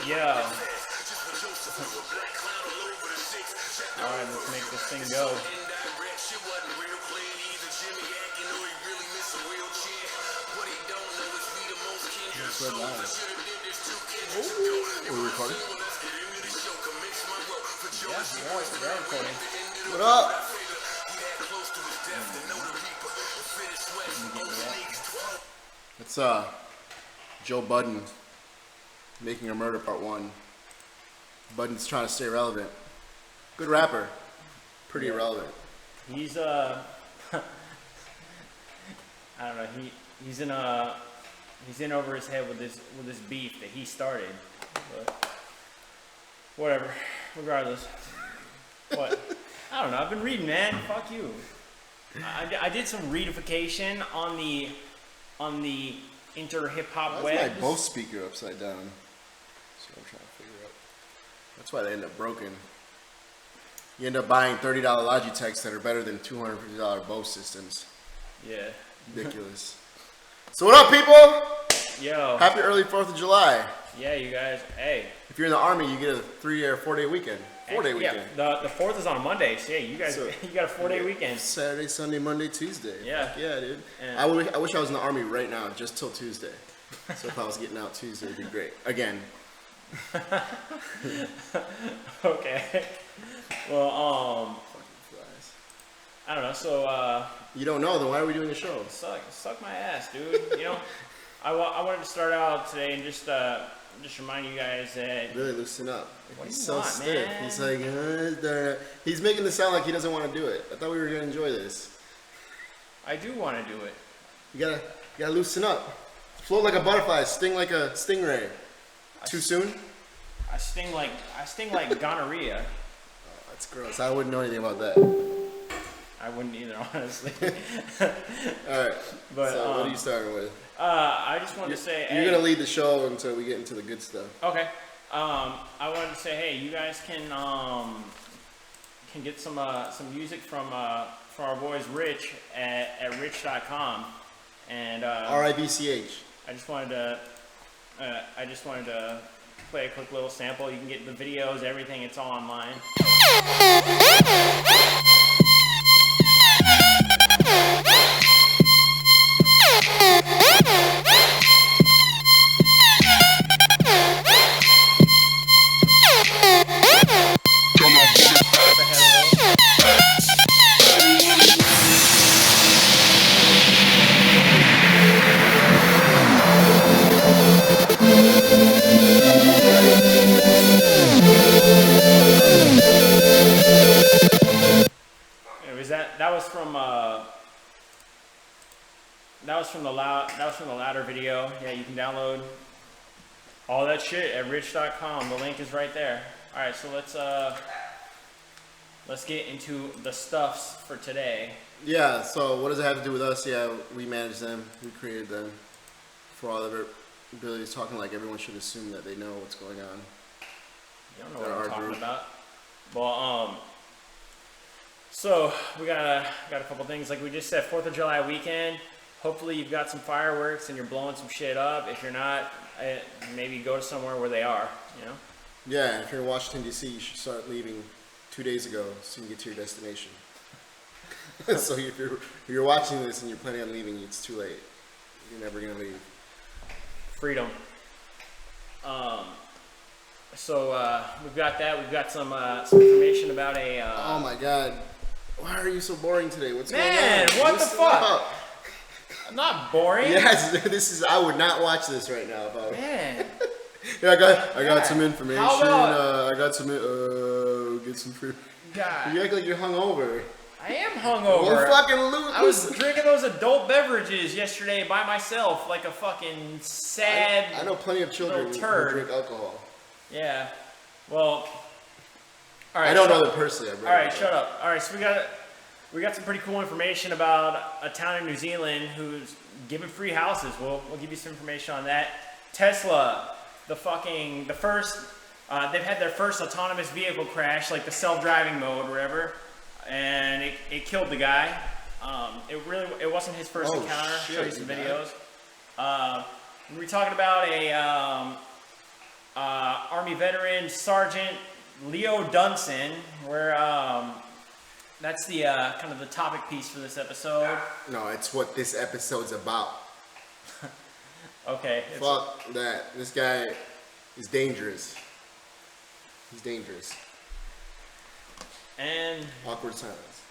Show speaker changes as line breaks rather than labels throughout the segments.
Yeah. Alright, let's make this thing go.
Are we recording?
Yeah, we're recording.
What up? It's Joe Budden, Making a Murder Part 1. Budden's trying to stay relevant. Good rapper. Pretty irrelevant.
He's I don't know, he's in over his head with this beef that he started. But whatever. Regardless. What? I don't know, I've been reading, man. Fuck you. I did some readification on the inter-hip-hop web.
That's my Bose speaker upside down. That's what I'm trying to figure out. That's why they end up broken. You end up buying $30 Logitechs that are better than $250 Bose systems.
Yeah.
Ridiculous. So what up, people?
Yo.
Happy early 4th of July.
Yeah, you guys. Hey.
If you're in the Army, you get a 3 or 4 day weekend. 4 day weekend.
Yeah, the 4th is on a Monday, so yeah, you guys, you got a 4 day weekend.
Saturday, Sunday, Monday, Tuesday.
Yeah.
Fuck yeah, dude.
And
I wish I was in the Army right now, just till Tuesday. So if I was getting out Tuesday, it'd be great. Again.
Okay. Well,
Fucking flies.
I don't know. So
You don't know, then why are we doing the show?
suck my ass, dude. You know, I wanted to start out today and just remind you guys that
Really loosen up.
What
He's
do you
so
want,
stiff.
man?
He's like, he's making it sound like he doesn't want to do it. I thought we were gonna enjoy this.
I do want to do it.
You gotta loosen up. Float like a butterfly, sting like a stingray. Too soon?
I sting like gonorrhea.
Oh, that's gross. I wouldn't know anything about that.
I wouldn't either, honestly.
Alright.
But
So what are you starting with?
I just wanted to say,
You're gonna lead the show until we get into the good stuff.
Okay. I wanted to say, hey, you guys can get some music from our boys Rich at rich.com, and
RIBCH.
I just wanted to play a quick little sample. You can get the videos, everything. It's all online. That was from the latter video. Yeah, you can download all that shit at rich.com. The link is right there. All right, so let's get into the stuffs for today.
Yeah, so what does it have to do with us? Yeah, we manage them. We created them. For all of their abilities, talking like everyone should assume that they know what's going on.
You don't know what I'm talking about. Well, so we got a couple things. Like we just said, 4th of July weekend. Hopefully you've got some fireworks and you're blowing some shit up. If you're not, maybe go to somewhere where they are, you know?
Yeah, if you're in Washington, D.C., you should start leaving 2 days ago so you can get to your destination. So if you're watching this and you're planning on leaving, it's too late. You're never going to leave.
Freedom. So we've got that. We've got some information about a...
oh my God. Why are you so boring today? What's going on?
Man, what the fuck? I'm not boring.
Yes, I would not watch this right now.
Man.
Yeah, I got some information.
How about,
I got some, get some free.
God.
You act like you're hungover.
I am hungover.
Well, fucking lose.
I was drinking those adult beverages yesterday by myself, like a fucking sad.
I know plenty of children who drink alcohol.
Yeah. Well. All right.
I don't know them personally.
All right, shut up. All right, so we got some pretty cool information about a town in New Zealand who's giving free houses. We'll give you some information on that. Tesla, the first. They've had their first autonomous vehicle crash, like the self-driving mode, or whatever, and it killed the guy. It wasn't his first encounter. I'll show you some videos. We were talking about Army veteran Sergeant Leo Dunson. That's the kind of the topic piece for this episode.
No, it's what this episode's about.
Okay.
Fuck that. This guy is dangerous. He's dangerous.
And
awkward silence.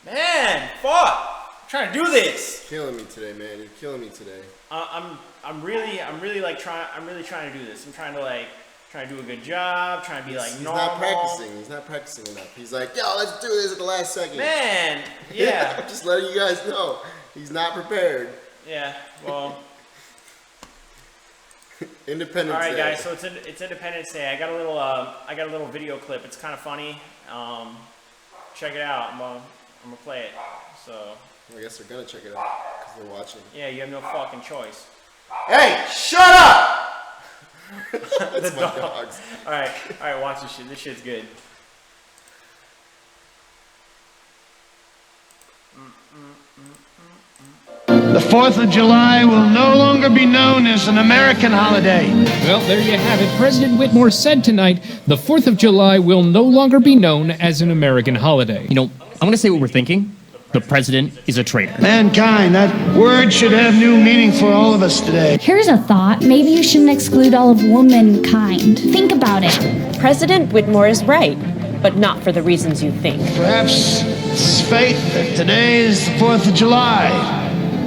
Man, fuck! I'm trying to do this.
Killing me today, man. You're killing me today.
I'm really trying to do this. I'm trying to do a good job. Trying to be like normal.
He's not practicing enough. He's like, yo, let's do this at the last second.
Man, yeah.
I'm just letting you guys know. He's not prepared.
Yeah. Well.
Independence Day.
All right, guys. So it's Independence Day. I got a little video clip. It's kind of funny. Check it out. I'm gonna play it. So.
I guess they're gonna check it out because they're watching.
Yeah, you have no fucking choice.
Hey, shut up! That's my dogs.
All right, watch this shit. This shit's good.
The 4th of July will no longer be known as an American holiday.
Well, there you have it. President Whitmore said tonight, the 4th of July will no longer be known as an American holiday.
You know, I'm going to say what we're thinking. The president is a traitor.
Mankind, that word should have new meaning for all of us today.
Here's a thought. Maybe you shouldn't exclude all of womankind. Think about it.
President Whitmore is right, but not for the reasons you think.
Perhaps it's fate that today is the 4th of July.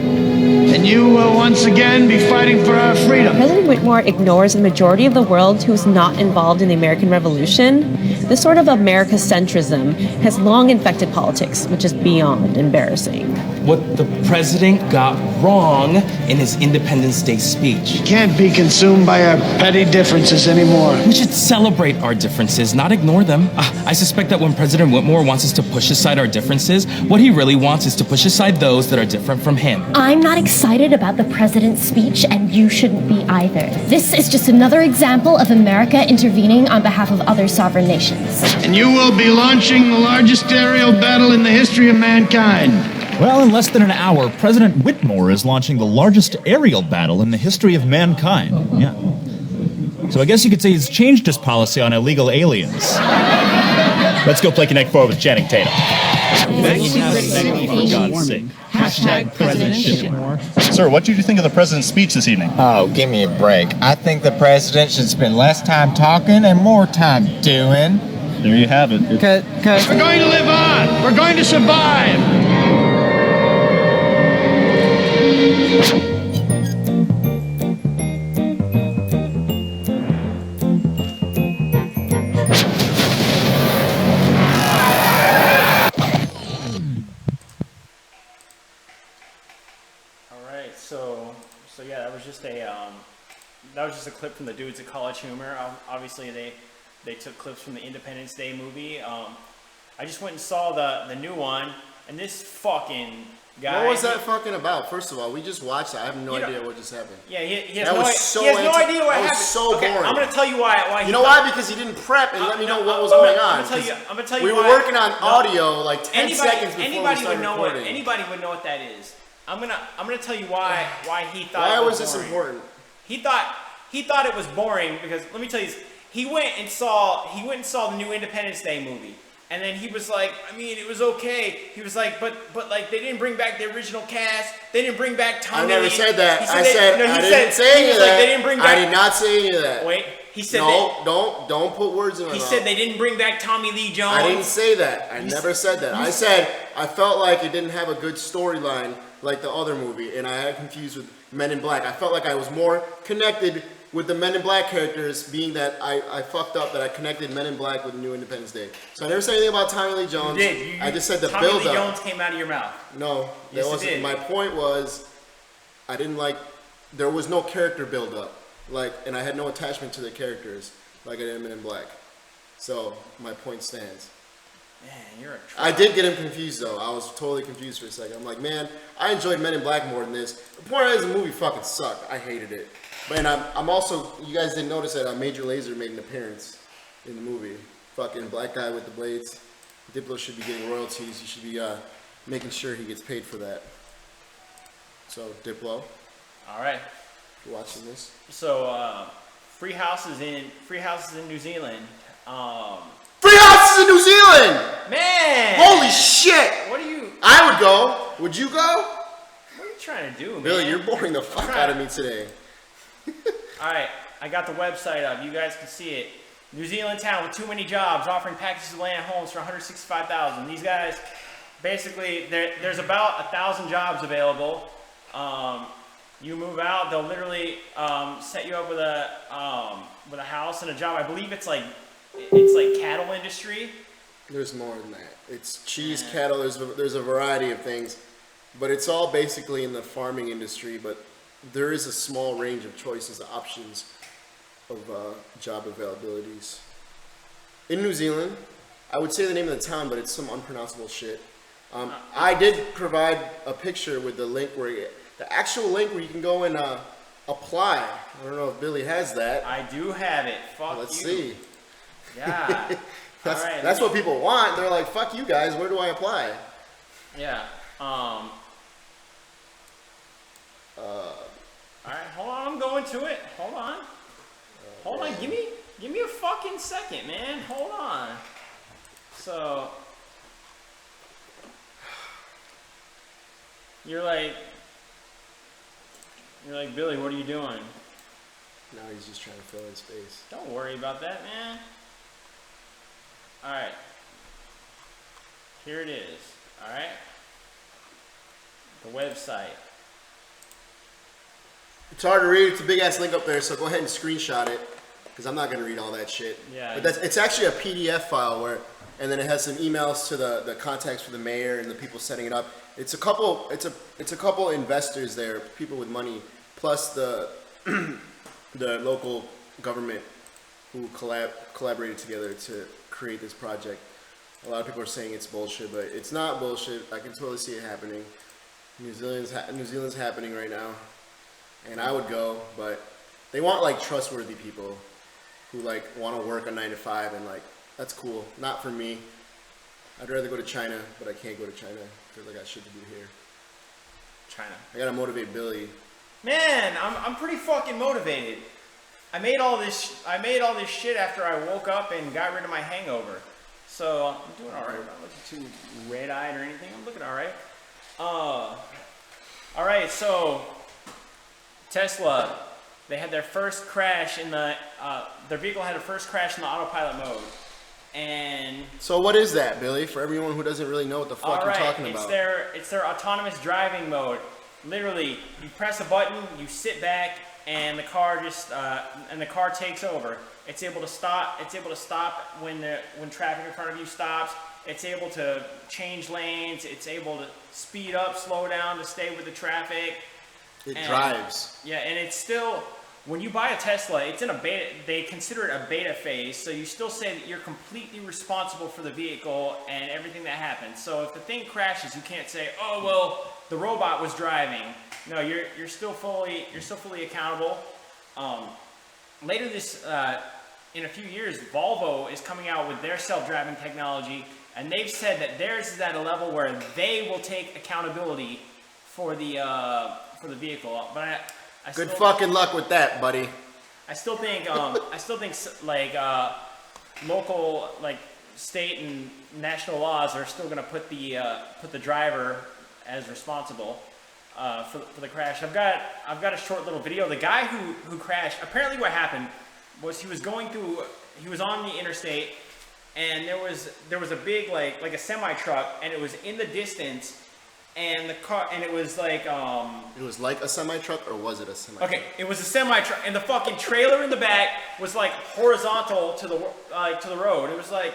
And you will once again be fighting for our freedom.
President Whitmore ignores a majority of the world who's not involved in the American Revolution. This sort of America-centrism has long infected politics, which is beyond embarrassing.
What the president got wrong in his Independence Day speech.
We can't be consumed by our petty differences anymore.
We should celebrate our differences, not ignore them. I suspect that when President Whitmore wants us to push aside our differences, what he really wants is to push aside those that are different from him.
I'm not excited about the president's speech, and you shouldn't be either. This is just another example of America intervening on behalf of other sovereign nations.
And you will be launching the largest aerial battle in the history of mankind.
Well, in less than an hour, President Whitmore is launching the largest aerial battle in the history of mankind. Yeah. So I guess you could say he's changed his policy on illegal aliens. Let's go play Connect 4 with Channing Tatum. For God's sake.
Hashtag President Whitmore.
Sir, what did you think of the president's speech this evening?
Oh, give me a break. I think the president should spend less time talking and more time doing.
There you have it.
We're going to live on. We're going to survive.
So yeah, that was just a clip from the dudes at College Humor. Obviously, they took clips from the Independence Day movie. I just went and saw the new one, and this fucking guy.
What was that fucking about? First of all, we just watched it. I have no idea what just happened.
Yeah, he has
no
idea what happened.
That was so boring.
I'm gonna tell you why.
You know why? Because he didn't prep and let me know what was going on.
I'm gonna tell you.
We were working on audio like 10 seconds before we started recording.
Anybody would know what that is. I'm gonna tell you why he thought.
Why
it was
this
boring.
important?
He thought it was boring because let me tell you this. He went and saw the new Independence Day movie, and then he was like, I mean, it was okay. He was like, but like they didn't bring back the original cast. They didn't bring back Tommy Lee.
I never said that.
I didn't
say any of that.
They didn't bring back.
I did not say any of that.
Wait. He said
don't put words in my mouth.
He said they didn't bring back Tommy Lee Jones.
I didn't say that. I never said that. I said I felt like it didn't have a good storyline like the other movie, and I had confused with Men in Black. I felt like I was more connected with the Men in Black characters, being that I fucked up that I connected Men in Black with the new Independence Day. So I never said anything about Tommy Lee Jones.
You did.
I just said the
Tommy
build-up.
Lee Jones came out of your mouth.
No,
yes,
that wasn't.
It did.
My point was, I didn't like. There was no character build-up, and I had no attachment to the characters like I did in Men in Black. So my point stands.
Man, you're a troll.
I did get him confused though. I was totally confused for a second. I'm like, man, I enjoyed Men in Black more than this. The point is, the movie fucking sucked. I hated it. But I'm also, you guys didn't notice that Major Lazer made an appearance in the movie. Fucking black guy with the blades. Diplo should be getting royalties. You should be making sure he gets paid for that. So Diplo.
All right.
You're watching this.
So free houses in New Zealand.
Free houses in New Zealand!
Man!
Holy shit!
What are you?
I would go. Would you go?
What are you trying to do, man?
Billy, you're boring the fuck out of me today.
All right, I got the website up. You guys can see it. New Zealand town with too many jobs, offering packages of land homes for $165,000. These guys, basically, there's about 1,000 jobs available. You move out, they'll literally set you up with a house and a job. I believe it's like cattle industry.
There's more than that. It's cheese, cattle. There's a variety of things, but it's all basically in the farming industry. But there is a small range of choices, options of job availabilities. In New Zealand, I would say the name of the town, but it's some unpronounceable shit. I did provide a picture with the link the actual link where you can go and apply. I don't know if Billy has that.
I do have it. Fuck
Let's
you.
see.
Yeah.
That's what people want. They're like, fuck you guys, where do I apply?
Yeah. Alright, hold on, I'm going to it. Hold on. Hold on, give me a fucking second, man. Hold on. So you're like, Billy, what are you doing?
Now he's just trying to fill in space.
Don't worry about that, man. Alright. Here it is. Alright. The website.
It's hard to read. It's a big ass link up there, so go ahead and screenshot it, because I'm not gonna read all that shit.
Yeah.
But it's actually a PDF file and then it has some emails to the contacts for the mayor and the people setting it up. It's a couple investors there, people with money, plus the local government who collaborated together to create this project. A lot of people are saying it's bullshit, but it's not bullshit. I can totally see it happening. New Zealand's happening right now, and I would go, but they want like trustworthy people who like want to work a 9 to 5, and like that's cool. Not for me. I'd rather go to China, but I can't go to China because I got shit to do here.
China.
I gotta motivate Billy.
Man, I'm pretty fucking motivated. I made all this shit after I woke up and got rid of my hangover. So I'm doing all right. I'm not looking too red-eyed or anything. I'm looking all right. All right. So Tesla, they had their first crash in their vehicle had a first crash in the autopilot mode. And
so what is that, Billy? For everyone who doesn't really know what the fuck you're talking about.
It's their autonomous driving mode. Literally, you press a button, you sit back, and the car takes over. It's able to stop. It's able to stop when traffic in front of you stops. It's able to change lanes. It's able to speed up, slow down to stay with the traffic.
It drives.
Yeah, and it's still, when you buy a Tesla, it's in a beta. They consider it a beta phase, so you still say that you're completely responsible for the vehicle and everything that happens. So if the thing crashes, you can't say, "Oh well, the robot was driving." No, you're still fully accountable. Later in a few years, Volvo is coming out with their self-driving technology, and they've said that theirs is at a level where they will take accountability for the vehicle. But
Good fucking luck with that, buddy.
I still think local, like state and national laws are still going to put the driver as responsible for the crash. I've got a short little video. The guy who crashed, apparently what happened was he was on the interstate, and there was a big like a semi truck, and it was in the distance. And the car, and it was like
It was like a semi truck, or was it a semi?
Okay, it was a semi truck, and the fucking trailer in the back was like horizontal to the road. It was like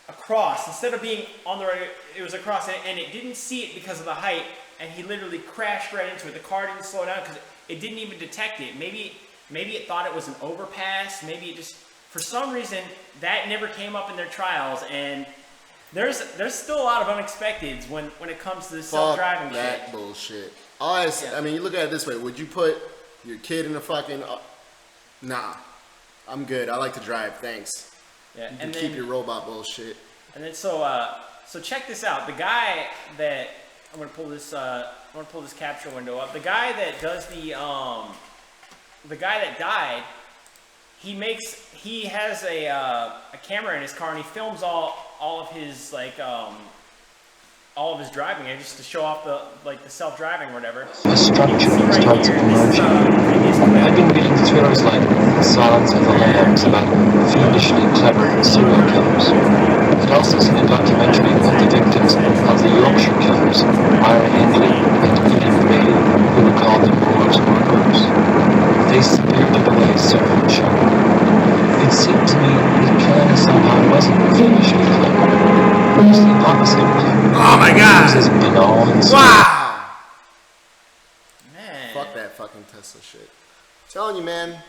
across instead of being on the road. It was across, and it didn't see it because of the height, and he literally crashed right into it. The car didn't slow down because it didn't even detect it. Maybe it thought it was an overpass. Maybe it just, for some reason, that never came up in their trials, and there's still a lot of unexpecteds when it comes to this self-driving shit.
That bullshit. I mean, you look at it this way. Would you put your kid in a fucking... Nah. I'm good. I like to drive. Thanks.
Yeah,
you can keep your robot bullshit.
And then so check this out. The guy that... I'm gonna pull this capture window up. The guy that does the guy that died, he has a camera in his car and he films all of his all of his driving, and just to show off the self-driving or whatever.
A structure starts emerging. I've been reading thrillers like Silence of the Lambs about fiendishly clever serial killers. I'd also seen a documentary about the victims of the Yorkshire killers, Myra Hindley and Edith Bay, who were called the Moors murderers. They spirited away several children. It seemed to me that killing somehow wasn't fiendishly clever. It was the opposite of clever.
Oh my god!
It was banal and
wow!
Man.
Fuck that fucking Tesla shit. I'm telling you, man,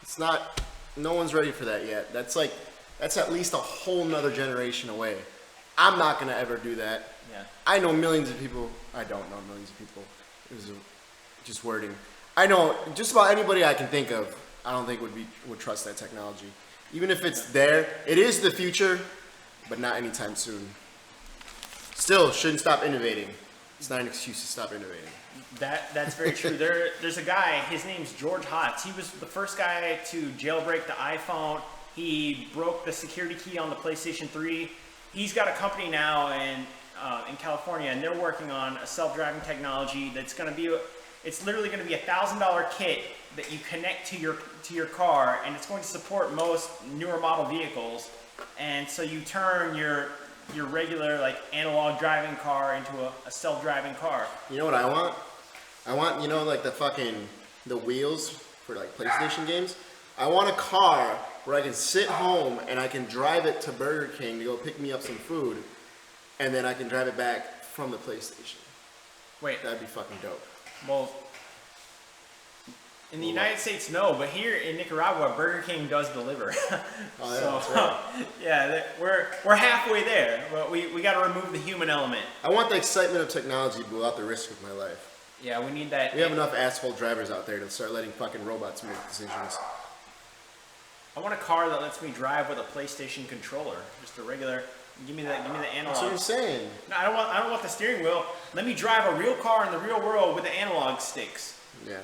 it's not. No one's ready for that yet. That's at least a whole nother generation away. I'm not gonna ever do that.
Yeah.
I know millions of people. I don't know millions of people. It was just wording. I know just about anybody I can think of. I don't think would trust that technology. Even if it's there, it is the future, but not anytime soon. Still, shouldn't stop innovating. It's not an excuse to stop innovating.
That's very true. There's a guy, his name's George Hotz. He was the first guy to jailbreak the iPhone. He broke the security key on the PlayStation 3. He's got a company now in California, and they're working on a self-driving technology that's going to be, it's literally going to be a $1,000 kit that you connect to your car, and it's going to support most newer model vehicles. And so you turn your regular analog driving car into a self-driving car.
You know what I want? I want, the wheels for PlayStation games. I want a car where I can sit home and I can drive it to Burger King to go pick me up some food, and then I can drive it back from the PlayStation.
Wait.
That'd be fucking dope.
Well, in the United States, no, but here in Nicaragua, Burger King does deliver.
Oh, yeah,
so,
that's right.
yeah, we're halfway there, but we got to remove the human element.
I want the excitement of technology but without the risk of my life.
Yeah, we need that.
We have enough asshole drivers out there to start letting fucking robots make decisions.
I want a car that lets me drive with a PlayStation controller, just a regular. Give me the analog.
That's what you're saying.
No, I don't want the steering wheel. Let me drive a real car in the real world with the analog sticks.
Yeah.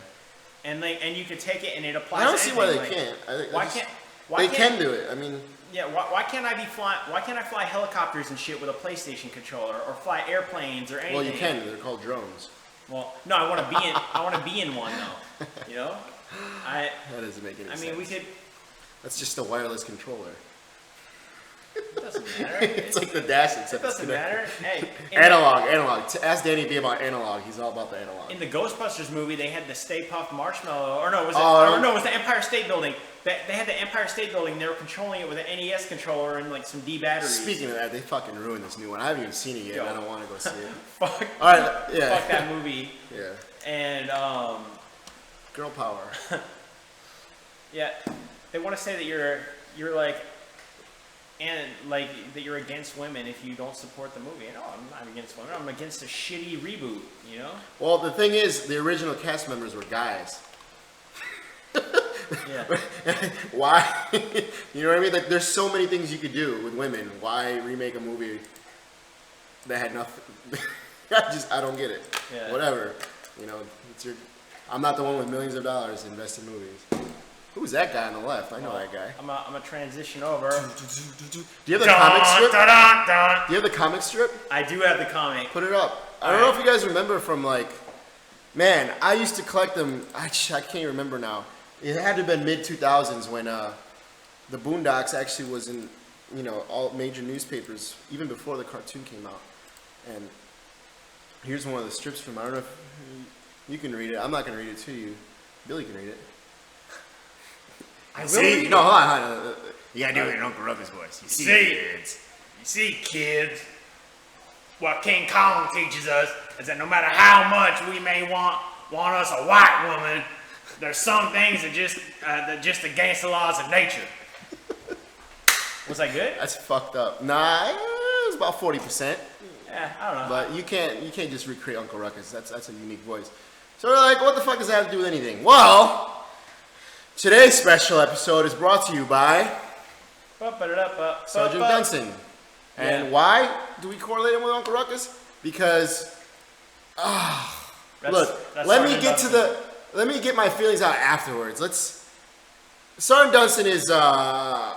And you can take it and it applies.
I don't
to
see why they
anything.
can't.
Why
they can do it. I mean.
Yeah. Why can't I fly helicopters and shit with a PlayStation controller, or fly airplanes or anything?
Well, you can. They're called drones.
Well, no, I want to be in one though. You know.
That doesn't make any sense.
I mean, we could.
That's just a wireless controller.
It doesn't matter.
It's like the dash except
it doesn't matter. Hey,
analog. Ask Danny B about analog. He's all about the analog.
In the Ghostbusters movie, they had the Stay Puft Marshmallow, or no, it was the Empire State Building. They had the Empire State Building. They were controlling it with an NES controller and some D batteries.
Speaking of that, they fucking ruined this new one. I haven't even seen it yet. And I don't want to go see it.
Fuck.
All right. Yeah.
Fuck that movie.
Yeah.
And
girl power.
Yeah, they want to say that you're like. And that you're against women if you don't support the movie. No, I'm not against women. I'm against a shitty reboot, you know?
Well, the thing is, the original cast members were guys.
Yeah.
Why? You know what I mean? There's so many things you could do with women. Why remake a movie that had nothing? I don't get it.
Yeah.
Whatever. You know, I'm not the one with millions of dollars to invest in movies. Who's that guy on the left? I know that guy.
I'm a transition over.
Do you have the comic strip? Do you have the comic strip?
I do have the comic.
Put it up. I don't know if you guys remember from man, I used to collect them. I can't remember now. It had to have been mid-2000s when the Boondocks actually was in, all major newspapers, even before the cartoon came out. And here's one of the strips from, I don't know if you can read it. I'm not going to read it to you. Billy can read it.
I will.
See? No, hold on. You gotta do it in Uncle Ruckus voice. You
see, kids, what King Kong teaches us is that no matter how much we may want us a white woman, there's some things that just against the laws of nature. Was that good?
That's fucked up. Nah, it was about 40%.
Yeah, I don't know.
But you can't just recreate Uncle Ruckus. That's a unique voice. So we're like, what the fuck does that have to do with anything? Well, today's special episode is brought to you by Sergeant Dunson. And why do we correlate him with Uncle Ruckus? Because, let me get my feelings out afterwards. Sergeant Dunson is a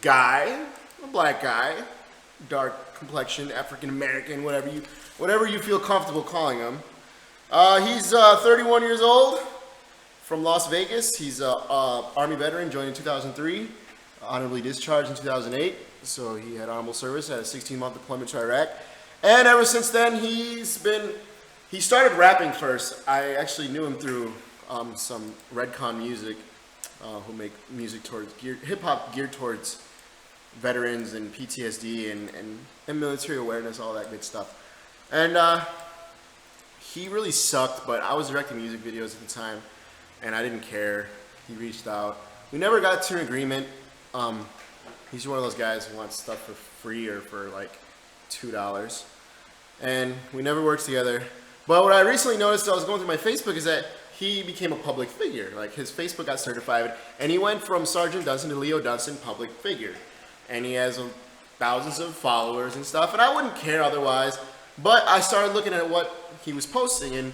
guy, a black guy, dark complexion, African American, whatever you feel comfortable calling him. He's 31 years old, from Las Vegas. He's a Army veteran, joined in 2003, honorably discharged in 2008. So he had honorable service, had a 16-month deployment to Iraq, and ever since then he started rapping first. I actually knew him through some Redcon Music, who make music towards hip-hop geared towards veterans and PTSD and military awareness, all that good stuff. And he really sucked, but I was directing music videos at the time, and I didn't care. He reached out. We never got to an agreement. He's one of those guys who wants stuff for free or for like $2. And we never worked together. But what I recently noticed, I was going through my Facebook, is that he became a public figure. Like, his Facebook got certified, and he went from Sergeant Dunson to Leo Dunson, public figure. And he has thousands of followers and stuff, and I wouldn't care otherwise. But I started looking at what he was posting, and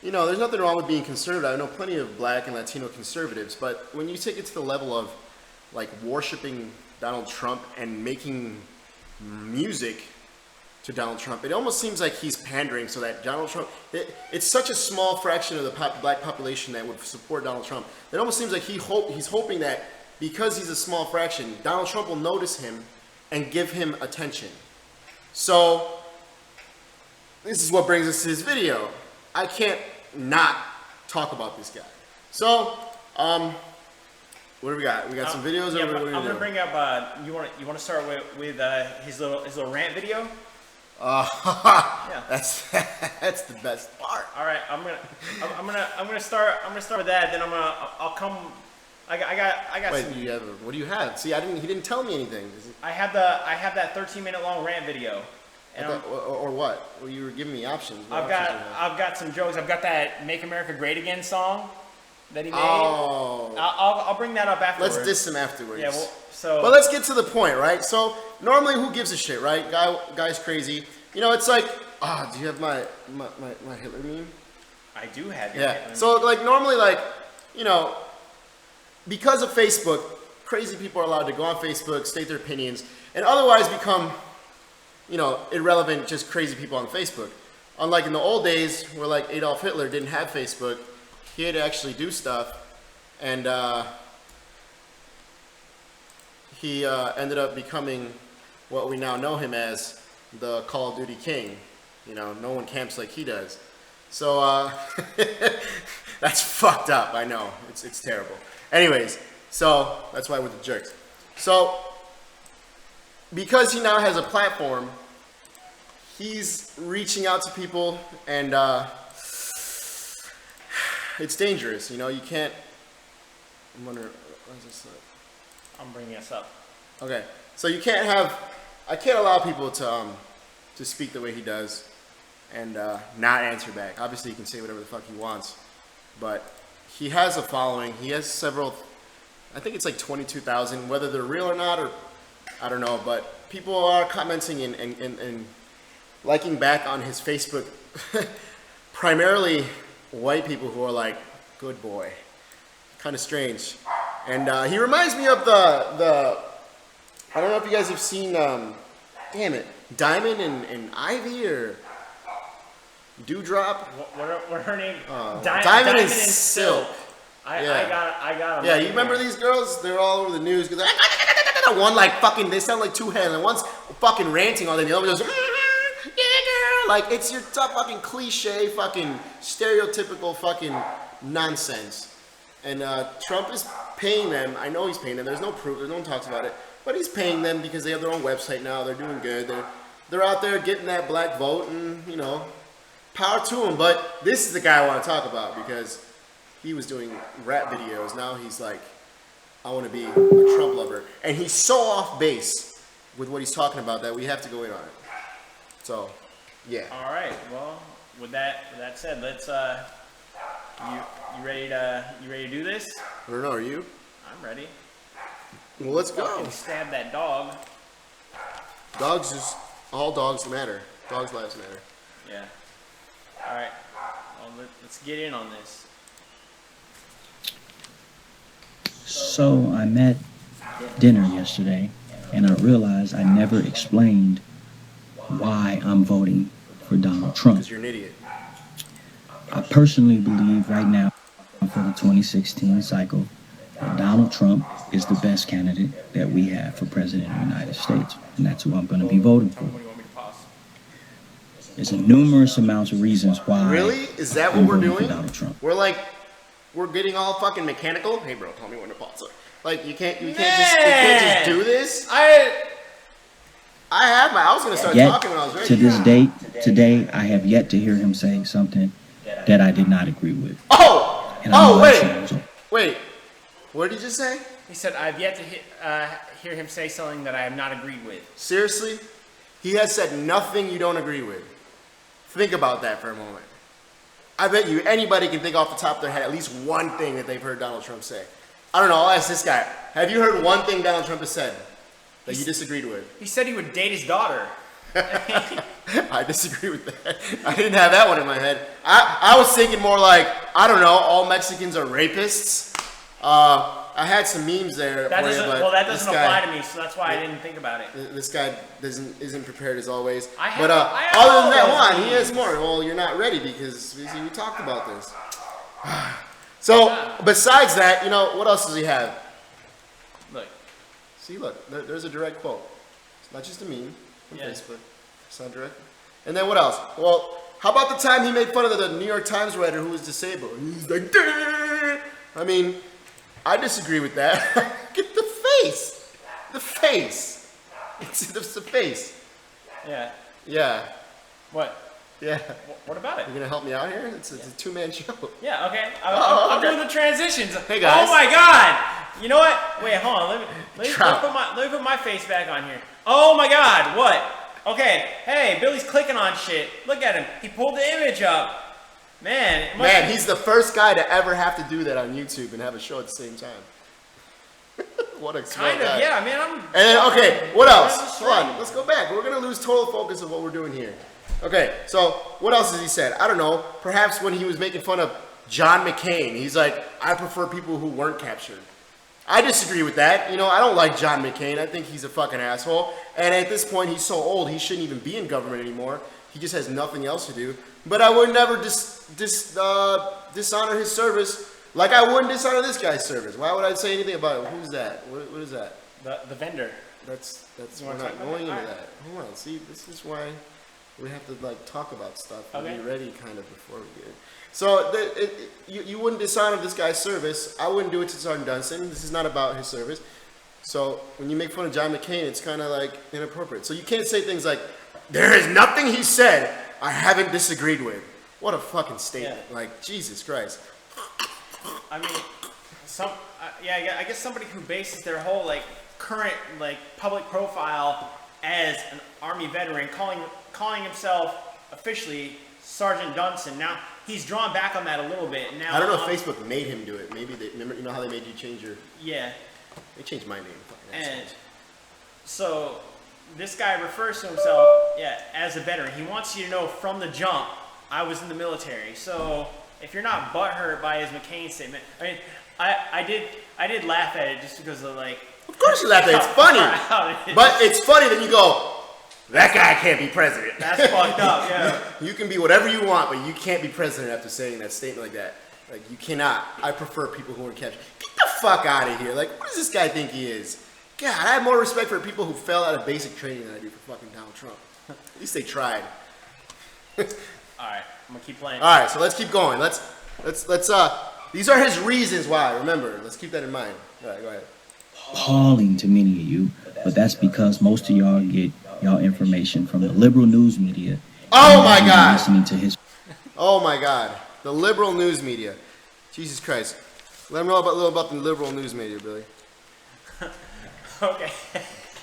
you know, there's nothing wrong with being conservative. I know plenty of black and Latino conservatives, but when you take it to the level of like worshiping Donald Trump and making music to Donald Trump, it almost seems like he's pandering so that Donald Trump, it's such a small fraction of the black population that would support Donald Trump. It almost seems like he's hoping that because he's a small fraction, Donald Trump will notice him and give him attention. So this is what brings us to this video. I can't not talk about this guy. So, what do we got? We got some videos.
Yeah, I'm gonna bring up. You want to start with his little rant video?
Yeah. That's the best part.
All right, I'm gonna start with that. Then I'll come. I got.
Wait,
some,
what do you have? See, he didn't tell me anything.
I have that 13-minute long rant video. And
or what? Well, you were giving me options.
I've got some jokes. I've got that "Make America Great Again" song that he made.
Oh.
I'll bring that up afterwards.
Let's diss him afterwards.
Yeah. Well,
but let's get to the point, right? So normally, who gives a shit, right? Guy's crazy. You know, it's like, do you have my Hitler meme?
I do have.
Yeah. So like normally, like, you know, because of Facebook, crazy people are allowed to go on Facebook, state their opinions, and otherwise become, you know, irrelevant, just crazy people on Facebook. Unlike in the old days where like Adolf Hitler didn't have Facebook, he had to actually do stuff, and he ended up becoming what we now know him as, the Call of Duty king. You know, no one camps like he does. So that's fucked up. I know, it's terrible. Anyways, so that's why we're the jerks. So because he now has a platform, he's reaching out to people, and it's dangerous. You know, you can't. I'm wondering, where's this?
I'm bringing us up.
Okay, so you can't have. I can't allow people to speak the way he does, and not answer back. Obviously, he can say whatever the fuck he wants, but he has a following. He has several. I think it's like 22,000. Whether they're real or not, or I don't know, but people are commenting and liking back on his Facebook. Primarily white people who are like, good boy. Kind of strange. And he reminds me of the I don't know if you guys have seen, damn it, Diamond and Ivy or Dewdrop.
What are her name?
Diamond and Silk.
I got them.
Yeah, you remember these girls? They're all over the news because one like fucking, they sound like two hands, and one's fucking ranting all day, and the other goes, yeah, girl. Like, it's your tough fucking cliche, fucking stereotypical fucking nonsense. And Trump is paying them. I know he's paying them. There's no proof. No one talks about it. But he's paying them because they have their own website now. They're doing good. They're out there getting that black vote, and, you know, power to them. But this is the guy I want to talk about because he was doing rap videos. Now he's like, I want to be a Trump lover. And he's so off base with what he's talking about that we have to go in on it. So, yeah.
All right. Well, with that said, let's you ready to do this?
I don't know, are you?
I'm ready.
Well, let's go.
Fucking stab that dog.
All dogs matter. Dogs' lives matter.
Yeah. All right. Well, let's get in on this.
So I'm at dinner yesterday, and I realized I never explained why I'm voting for Donald Trump.
Because you're an idiot.
I personally believe right now for the 2016 cycle that Donald Trump is the best candidate that we have for president of the United States, and that's who I'm going to be voting for. There's a numerous amounts of reasons why.
Really? Is that what
I'm
we're
voting for
doing?
Donald Trump.
We're getting all fucking mechanical. Hey, bro, tell me when to pause. Like, you can't just do this. I was gonna start
Yet,
talking when I was ready.
to this date, today, I have yet to hear him say something that I did not agree with.
Wait. What did he just say?
He said, I've yet to hear him say something that I have not agreed with.
Seriously? He has said nothing you don't agree with. Think about that for a moment. I bet you anybody can think off the top of their head at least one thing that they've heard Donald Trump say. I don't know, I'll ask this guy. Have you heard one thing Donald Trump has said that you disagreed with?
He said he would date his daughter.
I disagree with that. I didn't have that one in my head. I was thinking more like, I don't know, all Mexicans are rapists. I had some memes there.
That
for
doesn't,
you, but
well, that doesn't apply
guy,
to me, so that's why I didn't think about it.
This guy isn't prepared as always.
I have
other
all
than that
those
one, he has more. Well, you're not ready because we talked about this. So, besides that, what else does he have?
Look.
See, look, there's a direct quote. It's not just a meme from
Yeah.
Facebook. It's not direct. And then what else? Well, how about the time he made fun of the New York Times writer who was disabled? And he's like, "Duh!" I mean, I disagree with that. Get the face. The face. It's the face.
Yeah.
Yeah.
What?
Yeah.
What about it?
You're gonna help me out here? It's a two-man show.
Yeah, okay. I'm
okay.
doing the transitions.
Hey, guys.
Oh my god! You know what? Wait, hold on. Let me put my face back on here. Oh my god, what? Okay, hey, Billy's clicking on shit. Look at him. He pulled the image up. Man,
he's the first guy to ever have to do that on YouTube and have a show at the same time. What a
kind of,
guy.
yeah, man.
And then, okay, what else? Hold on, let's go back. We're gonna lose total focus of what we're doing here. Okay, so what else has he said? I don't know. Perhaps when he was making fun of John McCain, he's like, I prefer people who weren't captured. I disagree with that. I don't like John McCain. I think he's a fucking asshole. And at this point, he's so old, he shouldn't even be in government anymore. He just has nothing else to do. But I would never dishonor his service like I wouldn't dishonor this guy's service. Why would I say anything about it? Who's that? What is that?
The vendor.
We're not going into that. Hold on. See, this is why we have to talk about stuff and be ready kind of before we get it. So you wouldn't dishonor this guy's service. I wouldn't do it to Sergeant Dunson. This is not about his service. So when you make fun of John McCain, it's kind of inappropriate. So you can't say things like, there is nothing he said I haven't disagreed with. What a fucking statement.
Yeah.
Jesus Christ.
I mean, I guess somebody who bases their whole current public profile as an Army veteran, calling himself officially Sergeant Dunson. Now he's drawn back on that a little bit. Now
I don't know if Facebook made him do it. Maybe remember how they made you change your.
Yeah.
They changed my name.
And so this guy refers to himself, as a veteran. He wants you to know from the jump, I was in the military. So if you're not butthurt by his McCain statement, I mean, I did laugh at it just because of
Of course you laugh at it. It's funny. But it's funny that you go, that guy can't be president.
That's fucked up, yeah.
You can be whatever you want, but you can't be president after saying that statement like that. You cannot. I prefer people who are captured. Get the fuck out of here. What does this guy think he is? God, I have more respect for people who fell out of basic training than I do for fucking Donald Trump. At least they tried.
Alright, I'm gonna keep playing.
Alright, so let's keep going. These are his reasons why. Remember, let's keep that in mind. Alright, go ahead.
Appalling to many of you, but that's because most of y'all get y'all information from the liberal news media.
Oh my God!
Listening to his.
Oh my God! The liberal news media. Jesus Christ! Let them know a little about the liberal news media, Billy.
Okay.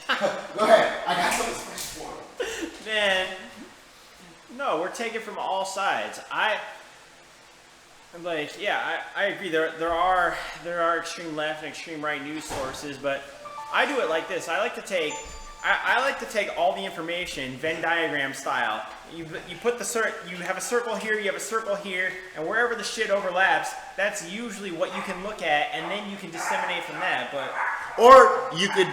Go ahead. I got something special for him.
Man, no, we're taking from all sides. I agree. There are extreme left and extreme right news sources, but I do it like this. I like to take I like to take all the information Venn diagram style. You put you have a circle here, you have a circle here, and wherever the shit overlaps, that's usually what you can look at, and then you can disseminate from that. But
or you could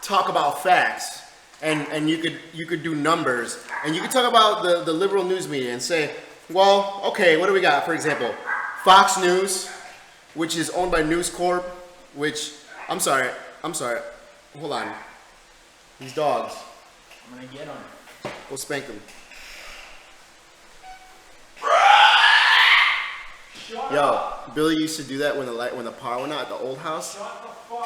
talk about facts, and you could do numbers, and you could talk about the liberal news media and say, well, okay, what do we got? For example, Fox News, which is owned by News Corp, which I'm sorry, hold on. These dogs.
I'm gonna get on it.
Go spank them. Yo, Billy used to do that when the power went out at the old house.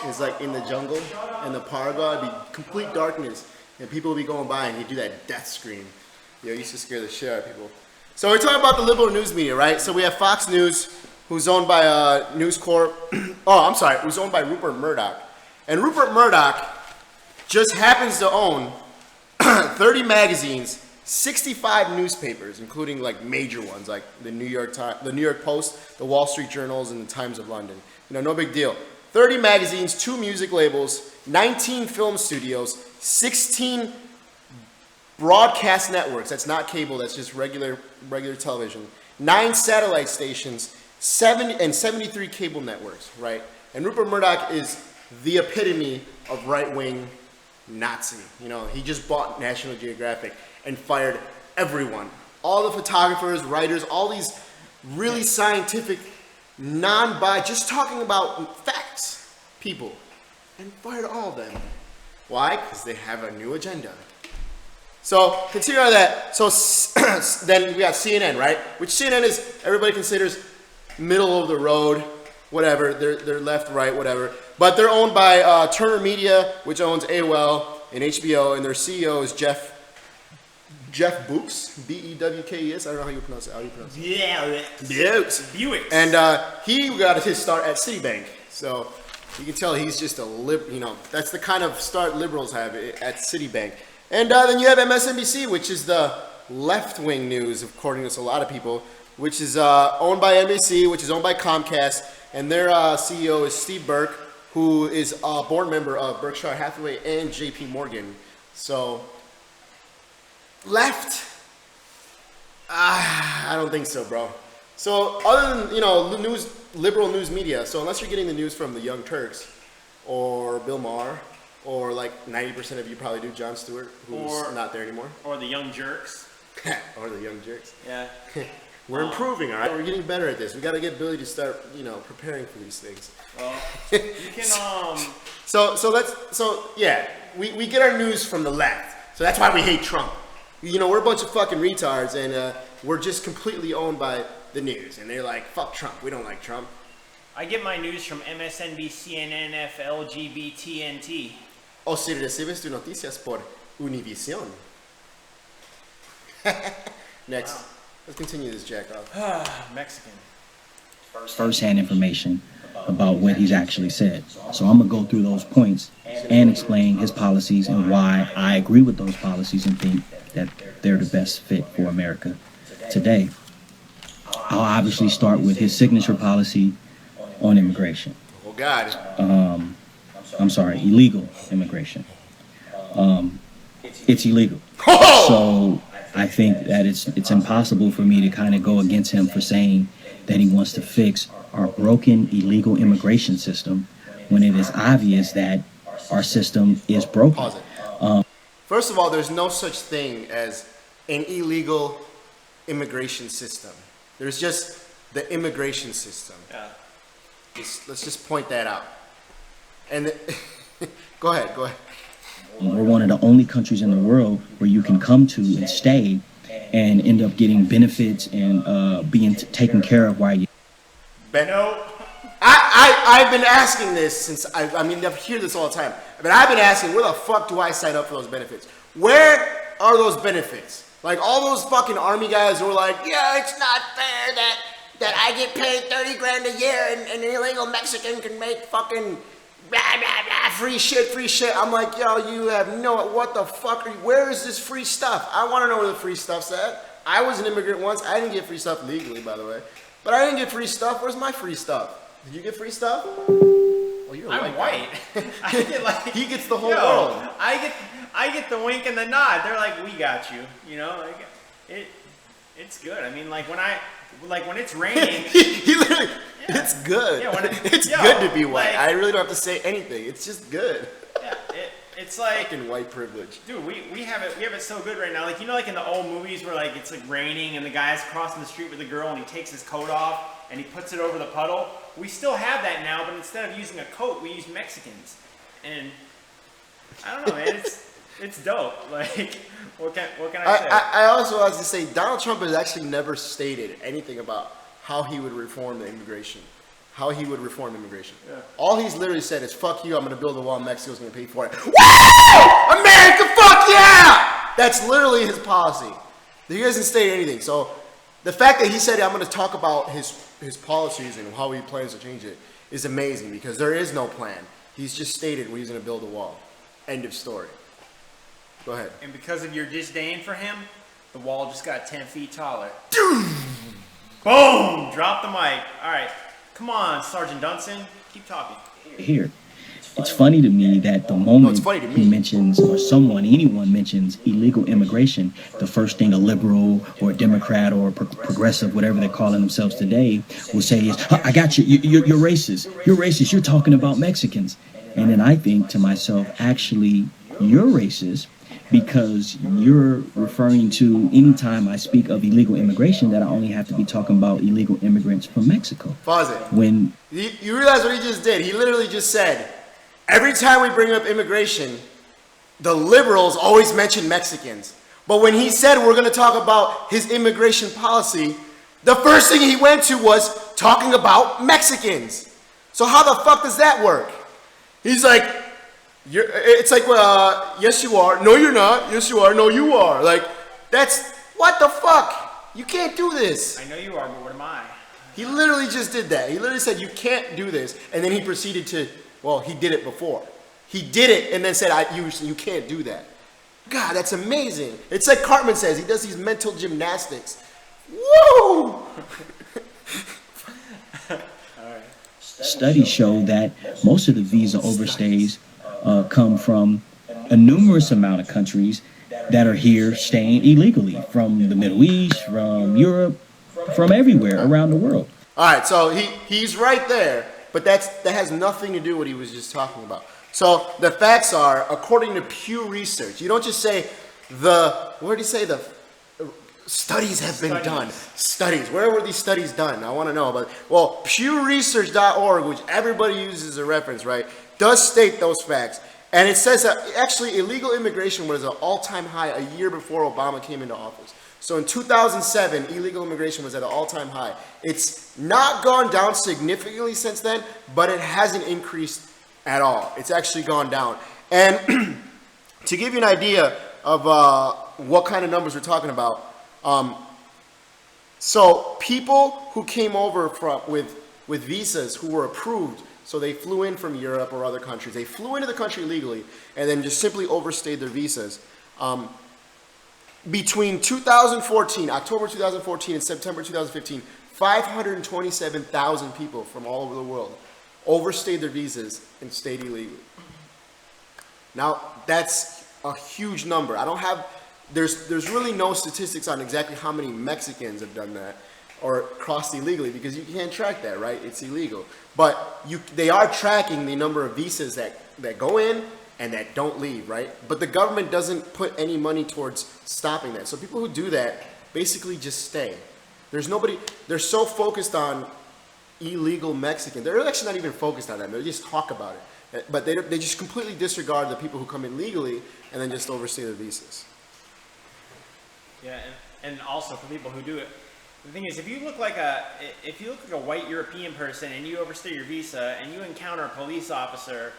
It's like in the jungle, and the power go out, it'd be complete darkness, and people would be going by, and he'd do that death scream. Yo, it used to scare the shit out of people. So we're talking about the liberal news media, right? So we have Fox News, who's owned by News Corp. Who's owned by Rupert Murdoch. And Rupert Murdoch just happens to own 30 magazines, 65 newspapers, including like major ones like the New York Post, the Wall Street Journals, and the Times of London. You know, no big deal. 30 magazines, 2 music labels, 19 film studios, 16 broadcast networks. That's not cable, that's just regular television. 9 satellite stations, 73 cable networks, right? And Rupert Murdoch is the epitome of right-wing Nazi. You know, he just bought National Geographic and fired everyone. All the photographers, writers, all these really scientific, non-biased, just talking about facts, people, and fired all of them. Why? Because they have a new agenda. So, continue on that. So, then we got CNN, right? Which CNN is, everybody considers middle of the road, whatever. They're left, right, whatever. But they're owned by Turner Media, which owns AOL and HBO, and their CEO is Jeff Books, B-E-W-K-E-S. I don't know how you pronounce it. How do you pronounce it?
Yeah,
Buick. And he got his start at Citibank. So you can tell he's just that's the kind of start liberals have at Citibank. And then you have MSNBC, which is the left-wing news, according to a lot of people, which is owned by NBC, which is owned by Comcast, and their CEO is Steve Burke, who is a board member of Berkshire Hathaway and JP Morgan. So, left? I don't think so, bro. So, other than, liberal news media, so unless you're getting the news from the Young Turks, or Bill Maher, or like 90% of you probably do, Jon Stewart, who's not there anymore.
Or the Young Jerks.
Or the Young Jerks.
Yeah.
We're improving, all right? We're getting better at this. We got to get Billy to start, preparing for these things.
Well, you can,
we get our news from the left. So that's why we hate Trump. We're a bunch of fucking retards, and we're just completely owned by the news. And they're like, fuck Trump. We don't like Trump.
I get my news from MSNBC, CNN, LGBT,
O si recibes tus noticias por Univision. Next. Wow. Let's continue this jack off.
Mexican.
First-hand information about what he's actually said. So I'm going to go through those points and explain his policies and why I agree with those policies and think that they're the best fit for America today. I'll obviously start with his signature policy on immigration.
Oh, God.
Illegal immigration. It's illegal. So I think that it's impossible for me to kind of go against him for saying that he wants to fix our broken illegal immigration system when it is obvious that our system is broken.
Pause it. First of all, there's no such thing as an illegal immigration system. There's just the immigration system.
Yeah.
Let's just point that out. And go ahead.
We're one of the only countries in the world where you can come to and stay and end up getting benefits and being taken care of while you...
No.
I've been asking this since, I hear this all the time, but I've been asking, where the fuck do I sign up for those benefits? Where are those benefits? Like all those fucking army guys who are like, yeah, it's not fair that I get paid 30 grand a year and an illegal Mexican can make fucking blah, blah, blah, free shit. I'm like, yo, you have what the fuck are you, where is this free stuff? I want to know where the free stuff's at. I was an immigrant once. I didn't get free stuff legally, by the way. But I didn't get free stuff. Where's my free stuff? Did you get free stuff? Well, you're a
I'm
white
white. I get like
he gets the whole world.
I get the wink and the nod. They're like, we got you. You know, like it's good. I mean, like when it's raining.
he literally, it's good.
Yeah,
it's good to be white. I really don't have to say anything. It's just good.
Yeah, it's like
fucking white privilege.
Dude, we have it so good right now. Like, you know, like in the old movies where like it's like raining and the guy's crossing the street with a girl and he takes his coat off and he puts it over the puddle. We still have that now, but instead of using a coat, we use Mexicans. And I don't know, man. It's dope. Like, what can I say?
I also want to say Donald Trump has actually never stated anything about how he would reform immigration. Yeah. All he's literally said is, fuck you, I'm going to build a wall, Mexico's going to pay for it. Woo! America, fuck yeah! That's literally his policy. He hasn't stated anything. So the fact that he said, I'm going to talk about his policies and how he plans to change it is amazing, because there is no plan. He's just stated he's going to build a wall. End of story. Go ahead.
And because of your disdain for him, the wall just got 10 feet taller. Boom! Drop the mic. All right. Come on, Sergeant Dunson. Keep talking.
Here. It's funny to me that the moment he mentions, or anyone mentions illegal immigration, the first thing a liberal or a Democrat or a progressive, whatever they're calling themselves today, will say is, I got you, you're racist. You're racist. You're talking about Mexicans. And then I think to myself, actually, you're racist, because you're referring to, anytime I speak of illegal immigration, that I only have to be talking about illegal immigrants from Mexico.
Pause it.
When
you realize what he just did? He literally just said, every time we bring up immigration, the liberals always mention Mexicans. But when he said we're going to talk about his immigration policy, the first thing he went to was talking about Mexicans. So how the fuck does that work? He's like, it's like, yes you are, no you're not, yes you are, no you are. Like, that's, what the fuck? You can't do this.
I know you are, but what am I?
He literally just did that. He literally said, you can't do this. And then he proceeded to, well, he did it before. He did it and then said, you can't do that. God, that's amazing. It's like Cartman says, he does these mental gymnastics. Woo!
Studies show that most of the visa overstays come from a numerous amount of countries that are here staying illegally, from the Middle East, from Europe, from everywhere around the world.
All right, so he's right there, but that has nothing to do with what he was just talking about. So the facts are, according to Pew Research, you don't just say where did he say the studies have been done? Studies. Where were these studies done? I want to know about it. Well, pewresearch.org, which everybody uses as a reference, right, does state those facts. And it says that actually illegal immigration was an all-time high a year before Obama came into office. So in 2007, illegal immigration was at an all-time high. It's not gone down significantly since then, but it hasn't increased at all. It's actually gone down. And to give you an idea of what kind of numbers we're talking about, so people who came over with visas who were approved, so they flew in from Europe or other countries, they flew into the country legally and then just simply overstayed their visas. Between 2014, October 2014 and September 2015, 527,000 people from all over the world overstayed their visas and stayed illegally. Now, that's a huge number. There's really no statistics on exactly how many Mexicans have done that or crossed illegally, because you can't track that, right? It's illegal. But they are tracking the number of visas that go in and that don't leave, right? But the government doesn't put any money towards stopping that. So people who do that basically just stay. They're so focused on illegal Mexicans. They're actually not even focused on that. They just talk about it. But they just completely disregard the people who come in legally and then just overstay their visas.
Yeah, and also for people who do it, the thing is, if you look like a white European person and you overstay your visa and you encounter a police officer,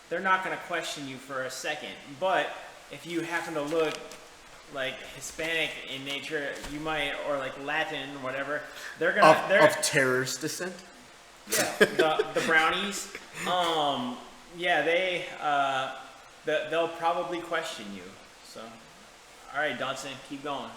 they're not going to question you for a second. But if you happen to look like Hispanic in nature, you might, or like Latin or whatever, they're gonna
of terrorist descent.
Yeah, the brownies. Yeah, they'll probably question you. So, all right, Dunson, keep going.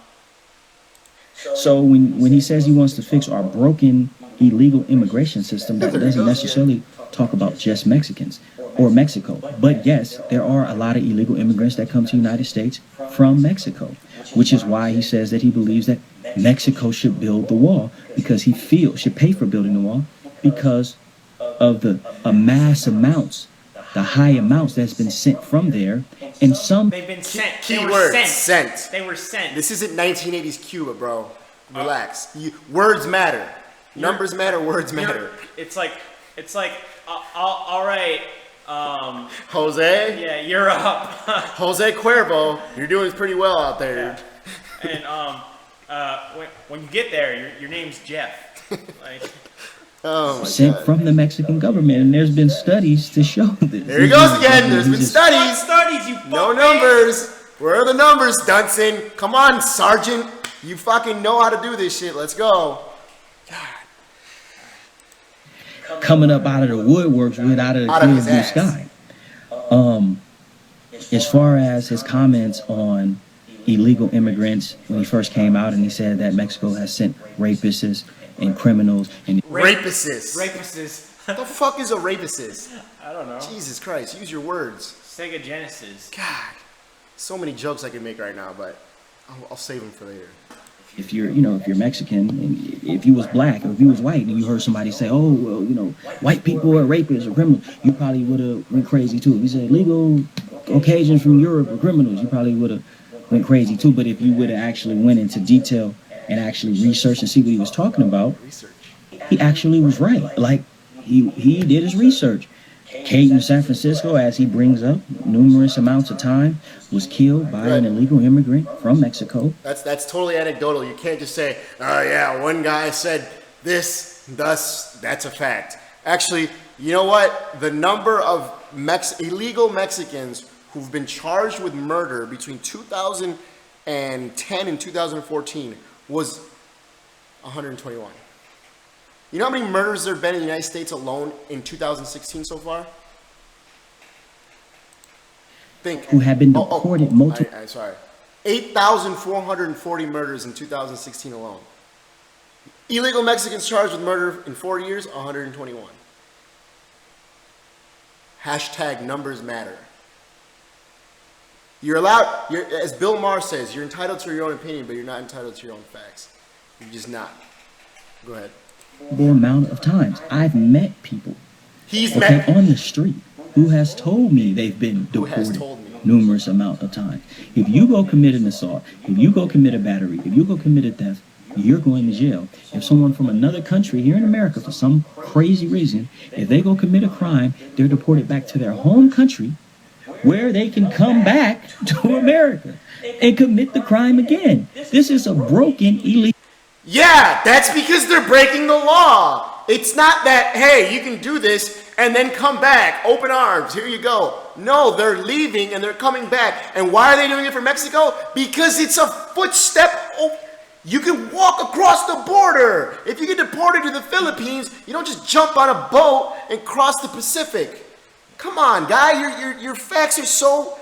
So when he says he wants to fix our broken illegal immigration system, that doesn't necessarily talk about just Mexicans or Mexico. But yes, there are a lot of illegal immigrants that come to the United States from Mexico, which is why he says that he believes that Mexico should build the wall, because he feels should pay for building the wall because of the mass amounts, the high amounts that's been sent from there. And some
they've been sent.
Keyword, sent.
They were sent.
This isn't 1980s Cuba, bro. Relax. Words matter. Numbers matter. Words matter.
It's like, all right.
Jose?
Yeah, you're up.
Jose Cuervo, you're doing pretty well out there.
Yeah. And when you get there, your name's Jeff. Like,
oh my
sent
God.
from the Mexican government, and there's been studies to show this.
There he goes again. There's been studies.
Studies, you
no numbers. Where are the numbers, Dunson? Come on, Sergeant. You fucking know how to do this shit. Let's go.
Coming up out of the woodworks with out of the clear blue sky. As far as his comments on illegal immigrants when he first came out, and he said that Mexico has sent rapists and criminals and
rapists.
Rapists.
The fuck is a rapist?
I don't know.
Jesus Christ, use your words.
Sega Genesis.
God, so many jokes I could make right now, but I'll save them for later.
If you're Mexican, and if you was black or if you was white, and you heard somebody say, "Oh, well, white people are rapists or criminals," you probably would have went crazy too. If you said illegal Caucasians from Europe are criminals, you probably would have went crazy too. But if you would have actually went into detail and actually researched and see what he was talking about, he actually was right. Like he did his research. Kate in San Francisco, as he brings up, numerous amounts of time, was killed by an illegal immigrant from Mexico.
That's totally anecdotal. You can't just say, "Oh yeah, one guy said this, thus that's a fact." Actually, you know what? The number of illegal Mexicans who've been charged with murder between 2010 and 2014 was 121. You know how many murders there have been in the United States alone in 2016 so far? Think.
Who have been deported multiple.
I'm sorry. 8,440 murders in 2016 alone. Illegal Mexicans charged with murder in 4 years, 121. Hashtag numbers matter. You're allowed, as Bill Maher says, you're entitled to your own opinion, but you're not entitled to your own facts. You're just not. Go ahead.
Amount of times I've met people on the street who has told me they've been deported numerous amount of times. If you go commit an assault, if you go commit a battery, if you go commit a theft, you're going to jail. If someone from another country here in America, for some crazy reason, if they go commit a crime, they're deported back to their home country, where they can come back to America and commit the crime again. This is a broken illegal.
Yeah, that's because they're breaking the law. It's not that, hey, you can do this and then come back, open arms, here you go. No, they're leaving and they're coming back. And why are they doing it for Mexico? Because it's a footstep. You can walk across the border. If you get deported to the Philippines, you don't just jump on a boat and cross the Pacific. Come on, guy, your facts are so,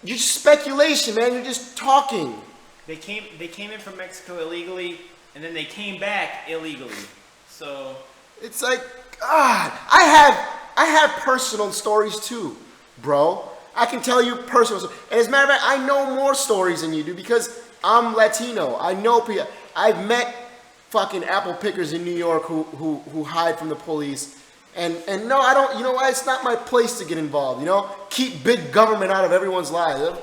you're just speculation, man. You're just talking.
They came in from Mexico illegally, and then they came back illegally. So
it's like, God, I have personal stories too, bro. I can tell you personal stories. And as a matter of fact, I know more stories than you do because I'm Latino. I know people. I've met fucking apple pickers in New York who hide from the police. And no, I don't, you know what? It's not my place to get involved, you know? Keep big government out of everyone's lives.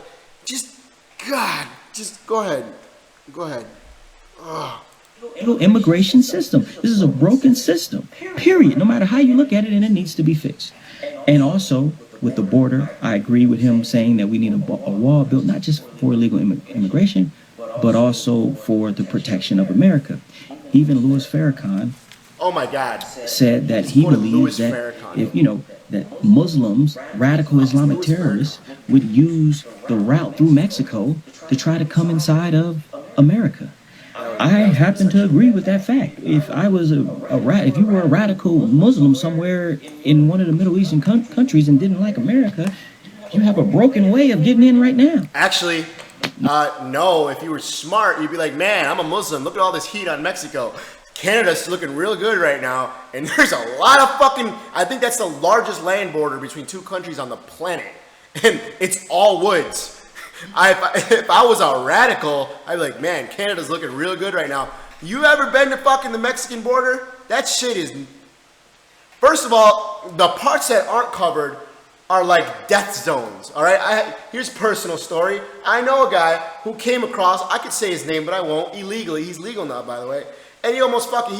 Just, God, just go ahead. Go ahead. Ugh.
Immigration system. This is a broken system, period. No matter how you look at it, and it needs to be fixed. And also, with the border, I agree with him saying that we need a wall built not just for illegal immigration, but also for the protection of America. Even Louis Farrakhan,
oh my God,
said that he believes that if that Muslims, radical Islamic terrorists, would use the route through Mexico to try to come inside of America. I happen to agree with that fact. If I was if you were a radical Muslim somewhere in one of the Middle Eastern countries and didn't like America, you have a broken way of getting in right now.
Actually, No, if you were smart, you'd be like, man, I'm a Muslim. Look at all this heat on Mexico. Canada's looking real good right now. And there's a lot of fucking, I think that's the largest land border between two countries on the planet. And it's all woods. If I was a radical, I'd be like, man, Canada's looking real good right now. You ever been to fucking the Mexican border? That shit is, first of all, the parts that aren't covered are like death zones, all right? Here's a personal story. I know a guy who came across, I could say his name, but I won't, illegally. He's legal now, by the way. And he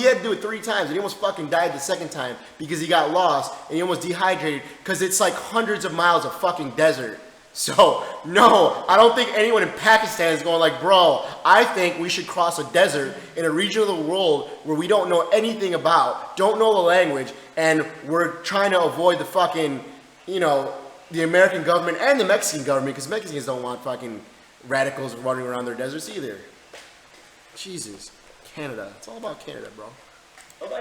had to do it 3 times, and he almost fucking died the second time because he got lost, and he almost dehydrated because it's like hundreds of miles of fucking desert. So, no, I don't think anyone in Pakistan is going like, bro, I think we should cross a desert in a region of the world where we don't know anything about, don't know the language, and we're trying to avoid the fucking, you know, the American government and the Mexican government, because Mexicans don't want fucking radicals running around their deserts either. Jesus. Canada. It's all about Canada, bro.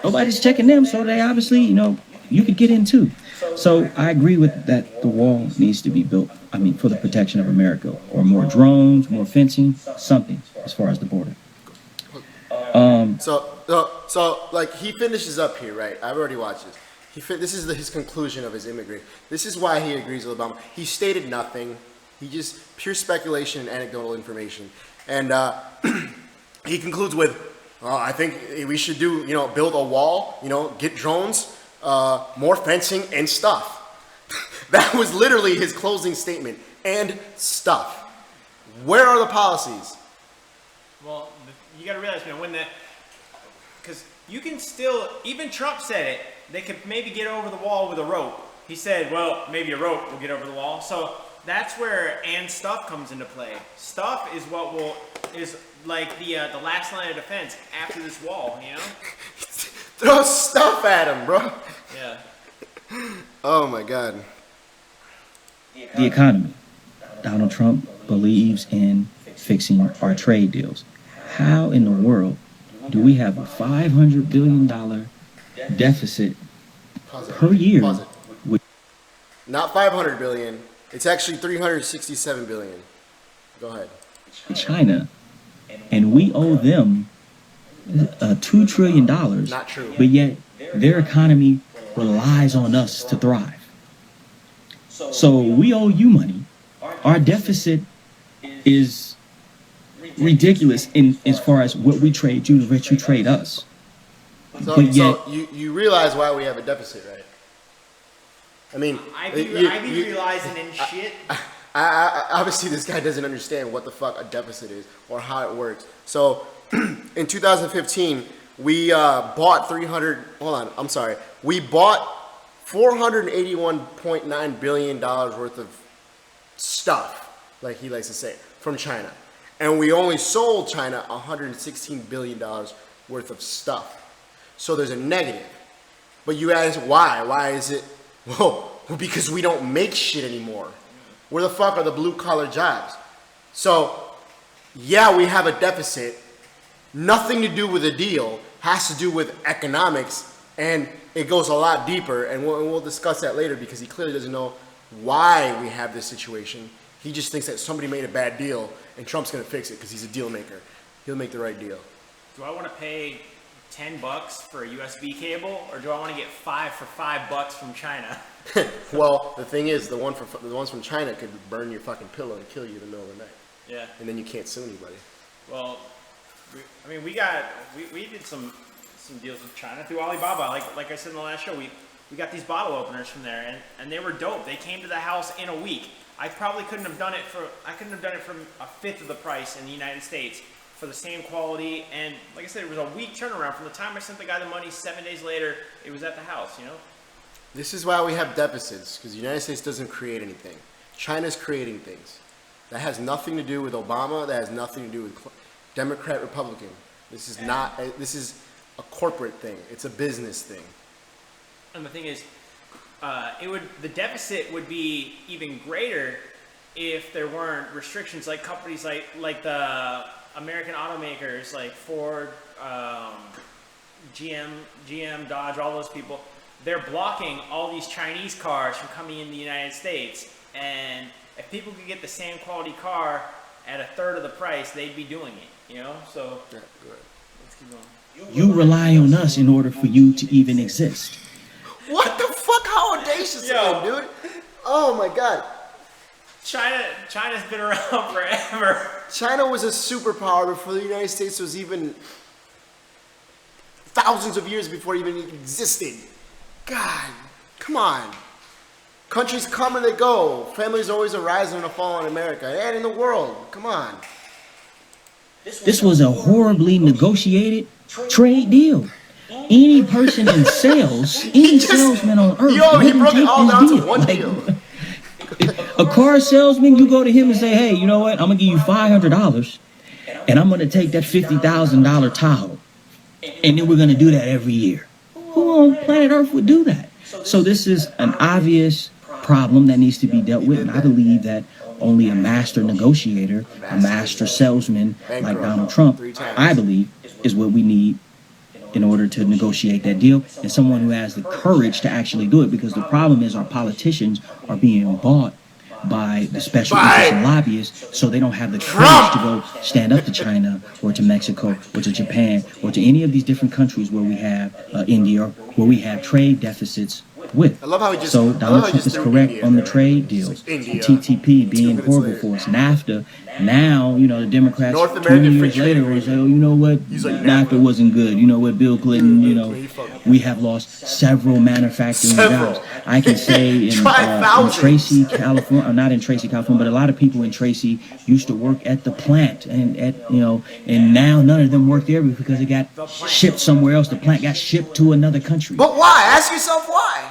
Nobody's checking them, so they obviously, you know, you could get in too. So I agree with that. The wall needs to be built. I mean, for the protection of America, or more drones, more fencing, something as far as the border.
So like he finishes up here, right? I've already watched this. This is his conclusion of his immigrant. This is why he agrees with Obama. He stated nothing. He just pure speculation and anecdotal information, and he concludes with, I think we should do, you know, build a wall, you know, get drones, more fencing and stuff. That was literally his closing statement, and stuff. Where are the policies?
Well, you got to realize, man, because you can still, even Trump said it, they could maybe get over the wall with a rope. He said, well, maybe a rope will get over the wall. So that's where and stuff comes into play. Stuff is like the last line of defense after this wall, you know?
Throw stuff at him, bro.
Yeah.
Oh my God.
The economy. Donald Trump believes in fixing our trade deals. How in the world do we have a $500 billion deficit per year?
Not 500 billion. It's actually 367 billion. Go ahead.
China, and we owe them $2 trillion.
Not true.
But yet their economy relies on us to thrive. So we owe you money. Our deficit is ridiculous in as far as what we trade you, what you trade us.
So you realize why we have a deficit, right? I mean,
I be realizing in shit.
Obviously, this guy doesn't understand what the fuck a deficit is or how it works. So, in 2015, we bought we bought $481.9 billion worth of stuff, like he likes to say, from China. And we only sold China $116 billion worth of stuff. So there's a negative. But you ask why? Why is it? Well, because we don't make shit anymore. Where the fuck are the blue collar jobs? So, yeah, we have a deficit. Nothing to do with a deal. Has to do with economics. And it goes a lot deeper. And we'll discuss that later because he clearly doesn't know why we have this situation. He just thinks that somebody made a bad deal and Trump's going to fix it because he's a deal maker. He'll make the right deal.
Do I want to pay $10 for a USB cable, or do I want to get 5 for $5 from China?
Well, the thing is, the ones from China could burn your fucking pillow and kill you in the middle of the night.
Yeah.
And then you can't sue anybody.
Well, we did some deals with China through Alibaba. Like I said in the last show, we got these bottle openers from there, and they were dope. They came to the house in a week. I couldn't have done it for a fifth of the price in the United States for the same quality. And like I said, it was a week turnaround from the time I sent the guy the money. 7 days later, it was at the house. You know.
This is why we have deficits, because the United States doesn't create anything. China's creating things. That has nothing to do with Obama. That has nothing to do with Democrat, Republican. This is not. This is a corporate thing. It's a business thing.
And the thing is, the deficit would be even greater if there weren't restrictions like companies like the American automakers like Ford, GM, Dodge, all those people. They're blocking all these Chinese cars from coming in the United States. And if people could get the same quality car at a third of the price, they'd be doing it. You know, so
Yeah, good.
let's keep going.
You rely on us in order for you to even exist.
What the fuck? How audacious of him, dude? Oh my god.
China's been around forever.
China was a superpower before the United States was even thousands of years before it even existed. God, come on. Countries come and they go. Families always arise and fall in America and in the world. Come on.
This was a horribly negotiated trade deal. Any person in sales, any salesman on earth,
He
wouldn't
broke it
take
all
this
down
deal.
to one
Like,
deal.
a car salesman, you go to him and say, hey, you know what? I'm going to give you $500 and I'm going to take that $50,000 Tahoe. And then we're going to do that every year. Who on planet Earth would do that? So this is an obvious problem that needs to be dealt with. And I believe that only a master negotiator, a master salesman like Donald Trump, I believe, is what we need in order to negotiate that deal, and someone who has the courage to actually do it, because the problem is our politicians are being bought by the special interests and lobbyists, so they don't have the courage to go stand up to China or to Mexico or to Japan or to any of these different countries where we have India, where we have trade deficits with.
I love how he just,
so Donald Trump is correct on the trade deals. TTP being horrible for us. NAFTA, now, you know, the Democrats 20 years later will say, oh, you know what, NAFTA wasn't good. You know what, Bill Clinton, you know, we have lost several manufacturing jobs. I can say in Tracy, California, or not in Tracy, California, but a lot of people in Tracy used to work at the plant and and now none of them work there because it got shipped somewhere else. The plant got shipped to another country.
But why? Ask yourself why.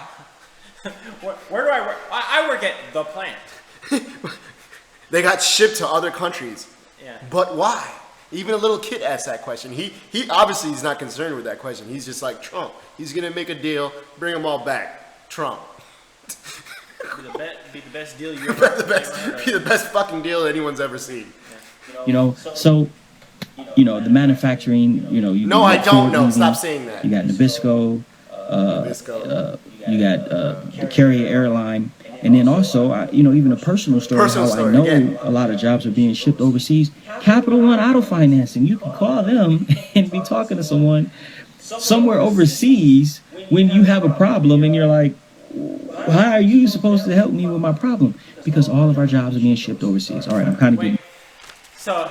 Where do I work? I work at the plant.
They got shipped to other countries.
Yeah.
But why? Even a little kid asked that question. He obviously he's not concerned with that question. He's just like Trump. He's gonna make a deal, bring them all back. Trump.
Be the best deal you ever.
Be the best fucking deal anyone's ever seen.
You know, so you know the manufacturing. You know, you
no, I don't know.
Ford,
Stop saying that.
You got Nabisco. You got the Carrier airline, and then also, you know, even a personal story. I know a lot of jobs are being shipped overseas. Capital One Auto Financing. You can call them and be talking to someone somewhere overseas when you have a problem, and you're like, how are you supposed to help me with my problem? Because all of our jobs are being shipped overseas. All right, I'm kind of getting.
So,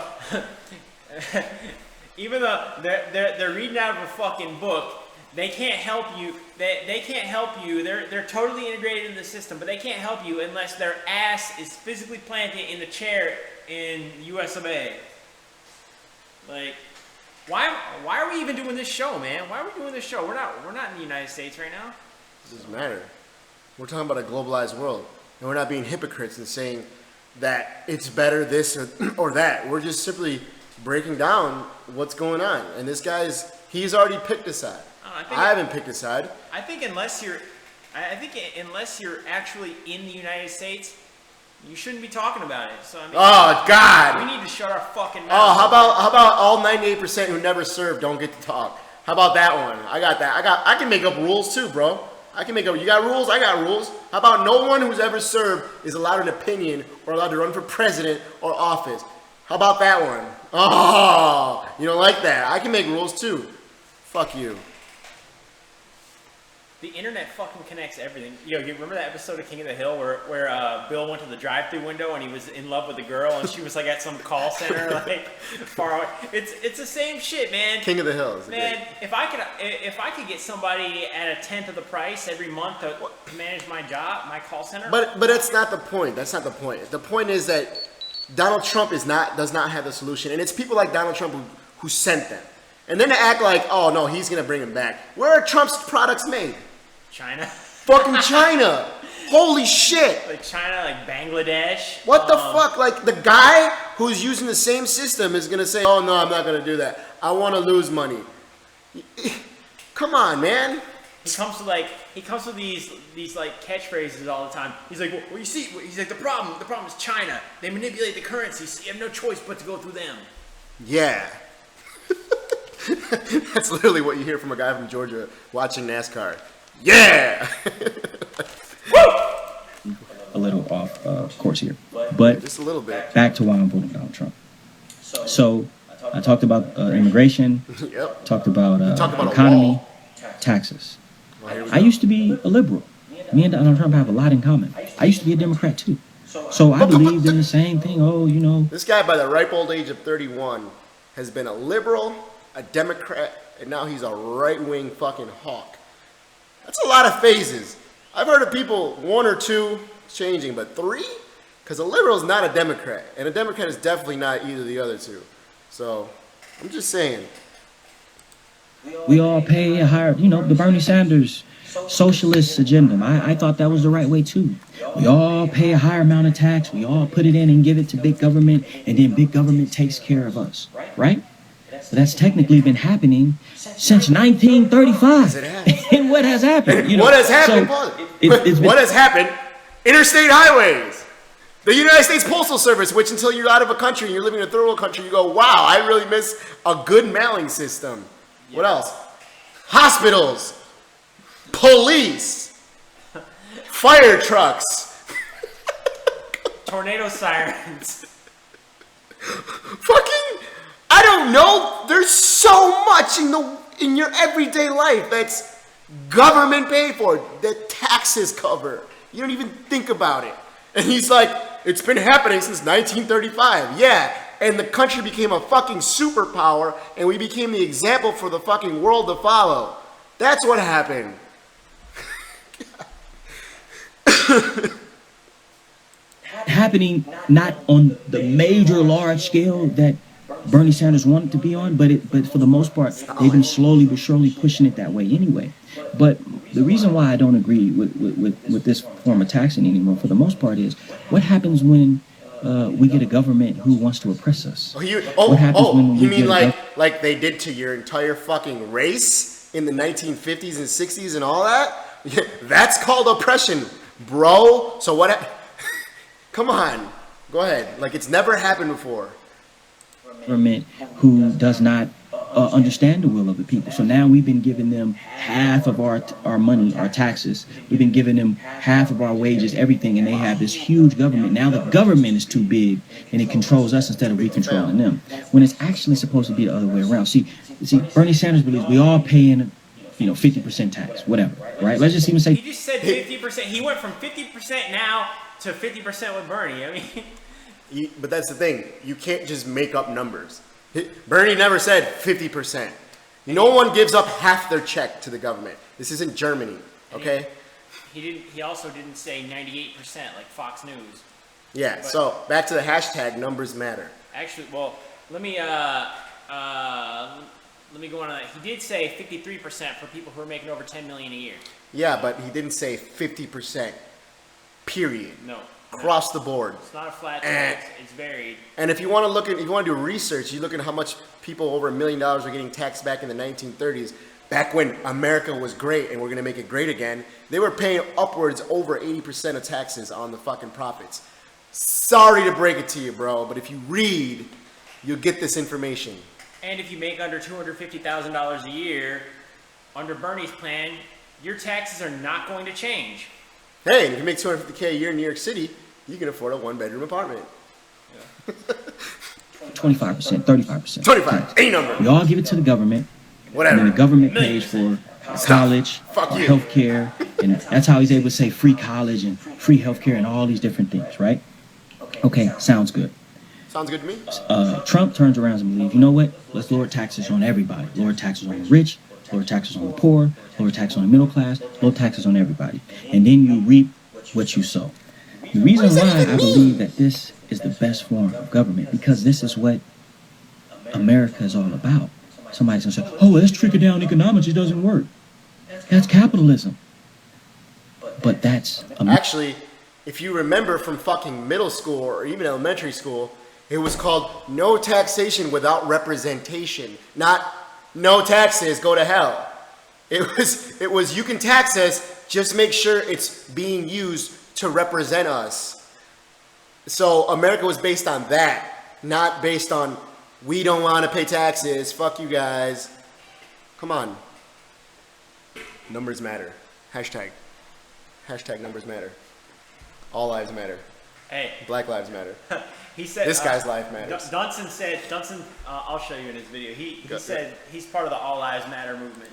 even though they're reading out of a fucking book, they can't help you. They can't help you. They're totally integrated in the system, but they can't help you unless their ass is physically planted in the chair in U.S. of A. Like, why are we even doing this show, man? Why are we doing this show? We're not in the United States right now.
It doesn't matter. We're talking about a globalized world, and we're not being hypocrites and saying that it's better this or that. We're just simply breaking down what's going on. And this he's already picked a side. I haven't picked a side.
I think unless you're actually in the United States, you shouldn't be talking about it. So I mean,
oh God,
we need to shut our fucking mouth.
Oh, how about all 98% who never served don't get to talk? How about that one? I got that. I can make up rules too, bro. I can make up. You got rules? I got rules. How about no one who's ever served is allowed an opinion or allowed to run for president or office? How about that one? Oh, you don't like that? I can make rules too. Fuck you.
The internet fucking connects everything. Yo, you remember that episode of King of the Hill where Bill went to the drive-through window and he was in love with a girl and she was like at some call center like far away. It's the same shit, man.
King of the Hill.
Man, if I could get somebody at a tenth of the price every month to manage my job, my call center.
But that's not the point. That's not the point. The point is that Donald Trump does not have the solution, and it's people like Donald Trump who sent them. And then to act like, oh no, he's gonna bring them back. Where are Trump's products made?
China.
Fucking China. Holy shit.
Like China, like Bangladesh.
What the fuck? Like the guy who's using the same system is gonna say, oh no, I'm not gonna do that. I wanna lose money. Come on, man.
He comes with these like catchphrases all the time. He's like, well, you see, he's like, the problem is China. They manipulate the currency, so you have no choice but to go through them.
Yeah. That's literally what you hear from a guy from Georgia watching NASCAR. Yeah!
A little off course here. But
bit,
But
just a little bit.
Back to why I'm voting Donald Trump. So I talked about immigration,
Yep.
talked about
Talked about a
economy,
wall.
taxes.
Well, here we
I
go.
used to be a liberal. Me and Donald Trump have a lot in common. I used to be a Democrat too. So I believed in the same thing. Oh, you know.
This guy, by the ripe old age of 31, has been a liberal, a Democrat, and now he's a right-wing fucking hawk. That's a lot of phases. I've heard of people, 1 or 2 changing, but 3? Because a liberal is not a Democrat, and a Democrat is definitely not either of the other two. So, I'm just saying.
We all pay a higher, you know, the Bernie Sanders socialist agenda. I thought that was the right way too. We all pay a higher amount of tax. We all put it in and give it to big government, and then big government takes care of us, right? So that's technically been happening since 1935. And what has happened? You know,
What has happened? What has happened? Interstate highways. The United States Postal Service, which until you're out of a country and you're living in a third world country, you go, wow, I really miss a good mailing system. What else? Hospitals. Police. Fire trucks.
Tornado sirens.
Fucking, I don't know. There's so much in your everyday life that's government paid for, that taxes cover. You don't even think about it. And he's like, it's been happening since 1935. Yeah, and the country became a fucking superpower, and we became the example for the fucking world to follow. That's what happened.
Happening not on the major large scale that Bernie Sanders wanted to be on, but for the most part, they've been slowly but surely pushing it that way anyway. But the reason why I don't agree with this form of taxing anymore, for the most part, is what happens when we get a government who wants to oppress us? What happens when we
you mean
get
like they did to your entire fucking race in the 1950s and 60s and all that? That's called oppression, bro. So what? Come on, go ahead. Like it's never happened before.
Government who does not understand the will of the people. So now we've been giving them half of our money, our taxes. We've been giving them half of our wages, everything, and they have this huge government. Now the government is too big and it controls us instead of we controlling them. When it's actually supposed to be the other way around. See, Bernie Sanders believes we all paying, 50% tax, whatever, right? Let's just even say
He just said 50%. He went from 50% now to 50% with Bernie. I mean,
But that's the thing. You can't just make up numbers. Bernie never said 50%. No one gives up half their check to the government. This isn't Germany, okay?
He also didn't say 98% like Fox News.
Yeah.
But
So back to the hashtag numbers matter.
actually, well, let me go on that. He did say 53% for people who are making over 10 million a year.
Yeah, but he didn't say 50%. Period.
No.
Across the board.
It's not a flat rate. It's varied.
And if you want to do research, you look at how much people over $1 million were getting taxed back in the 1930s. Back when America was great and we're going to make it great again, they were paying upwards over 80% of taxes on the fucking profits. Sorry to break it to you, bro, but if you read, you'll get this information.
And if you make under $250,000 a year, under Bernie's plan, your taxes are not going to change.
Hey, if you make $250K a year in New York City, you can afford a 1-bedroom apartment.
25%, 35%.
25, any number.
We all give it to the government.
Whatever.
And then the government pays for college,
Fuck you.
health care, and that's how he's able to say free college and free health care and all these different things, right? Okay, sounds good.
Sounds good to me.
Trump turns around and believes, you know what? Let's lower taxes on everybody. Lower taxes on the rich, lower taxes on the poor, lower taxes on the middle class, lower taxes on everybody. And then you reap what you sow. The reason why I believe that this is the best form of government, because this is what America is all about. Somebody's going to say, oh, that's trickle-down economics. It doesn't work. That's capitalism. But that's...
Actually, if you remember from fucking middle school or even elementary school, it was called no taxation without representation, not no taxes, go to hell. It was you can tax us, just make sure it's being used to represent us. So America was based on that, not based on we don't want to pay taxes, fuck you guys. Come on. Numbers matter. Hashtag numbers matter. All lives matter.
Hey.
Black Lives Matter.
He said
this guy's life matters.
Dunson, I'll show you in his video. He said he's part of the All Lives Matter movement.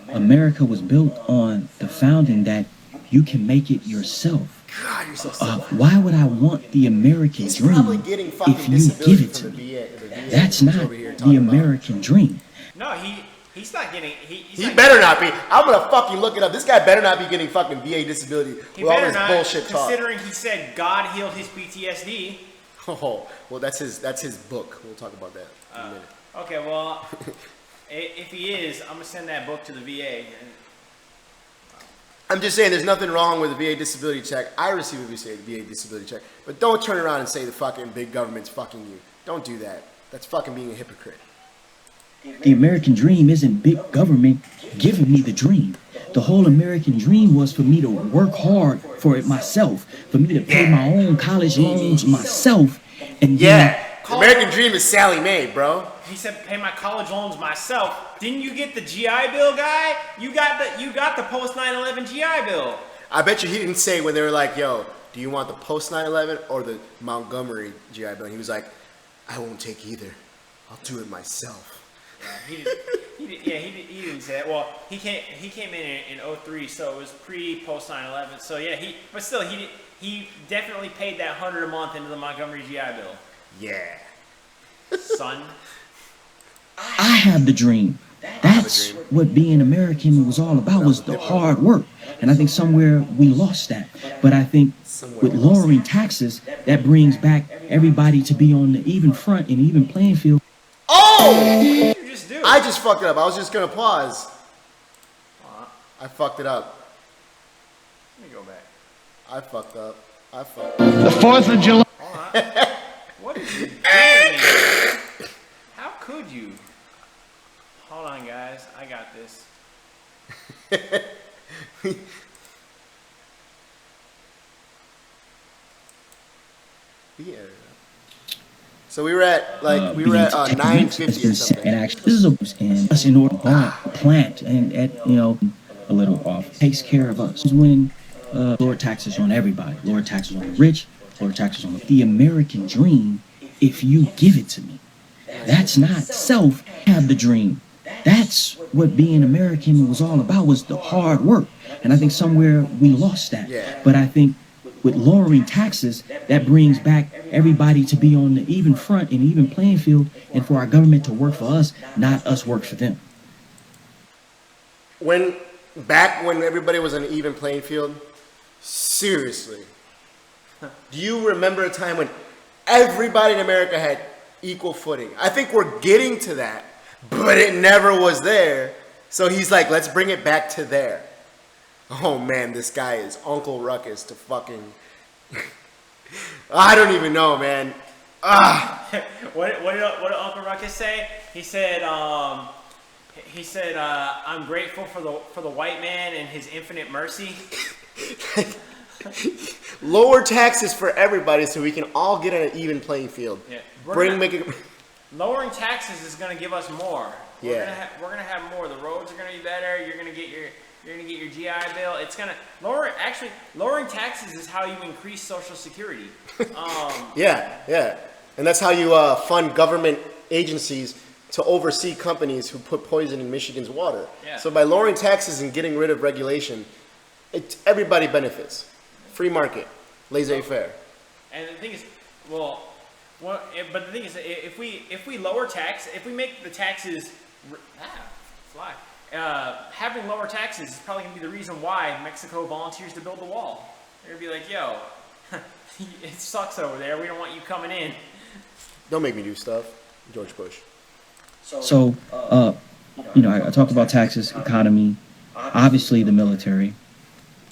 America was built on the founding that you can make it yourself.
God, you're so
why would I want the American dream if you give it to me? That's not the American dream.
No, he's not getting.
He better not be. I'm gonna fucking look it up. This guy better not be getting fucking VA disability with all this bullshit talk.
Considering he said God healed his PTSD.
Oh, well, that's his book. We'll talk about that in a minute.
Okay, well, if he is, I'm gonna send that book to the VA.
I'm just saying, there's nothing wrong with a VA disability check. I receive a VA disability check, but don't turn around and say the fucking big government's fucking you. Don't do that. That's fucking being a hypocrite.
The American dream isn't big government giving me the dream. The whole American dream was for me to work hard for it myself, for me to pay my own college loans myself, and
the American dream is Sally Mae, bro.
He said, "Pay my college loans myself." Didn't you get the GI Bill, guy? You got the post 9/11 GI Bill.
I bet you he didn't say when they were like, "Yo, do you want the post 9/11 or the Montgomery GI Bill?" He was like, "I won't take either. I'll do it myself."
He didn't say that. Well, he came in 03, so it was post 9/11. So yeah, but still he definitely paid that $100 a month into the Montgomery GI Bill.
Yeah,
son.
I have the dream. That's what being American was all about, was the hard work. And I think somewhere we lost that. But I think with lowering taxes, that brings back everybody to be on the even front and even playing field.
Oh! I just fucked it up. I was just gonna pause. I fucked it up.
Let me go back.
I fucked up.
The 4th of July.
What is you doing? How could you? Hold on, guys. I got this.
Yeah. So we were at 950 or something.
And actually, this is us in order to buy a plant and a little off takes care of us. When lower taxes on everybody, lower taxes on the rich, lower taxes on the American dream. If you give it to me, that's not self. Have the dream. That's what being American was all about, was the hard work. And I think somewhere we lost that.
Yeah.
But I think with lowering taxes, that brings back everybody to be on the even front and even playing field, and for our government to work for us, not us work for them.
Back when everybody was on an even playing field, seriously, do you remember a time when everybody in America had equal footing? I think we're getting to that, but it never was there. So he's like, let's bring it back to there. Oh man, this guy is Uncle Ruckus to fucking... I don't even know, man.
What did Uncle Ruckus say? He said, I'm grateful for the white man and his infinite mercy.
Lower taxes for everybody so we can all get on an even playing field.
Yeah. Lowering taxes is going to give us more. We're gonna have more. The roads are going to be better. You're going to get your GI Bill. It's gonna lowering taxes is how you increase Social Security.
Yeah, and that's how you fund government agencies to oversee companies who put poison in Michigan's water.
Yeah.
So by lowering taxes and getting rid of regulation, everybody benefits. Free market, laissez-faire.
And the thing is, but the thing is, if we lower tax, if we make the taxes having lower taxes is probably going to be the reason why Mexico volunteers to build the wall. They're going to be like, yo, it sucks over there. We don't want you coming in.
Don't make me do stuff. George Bush.
So, I talked about taxes, economy, obviously the military.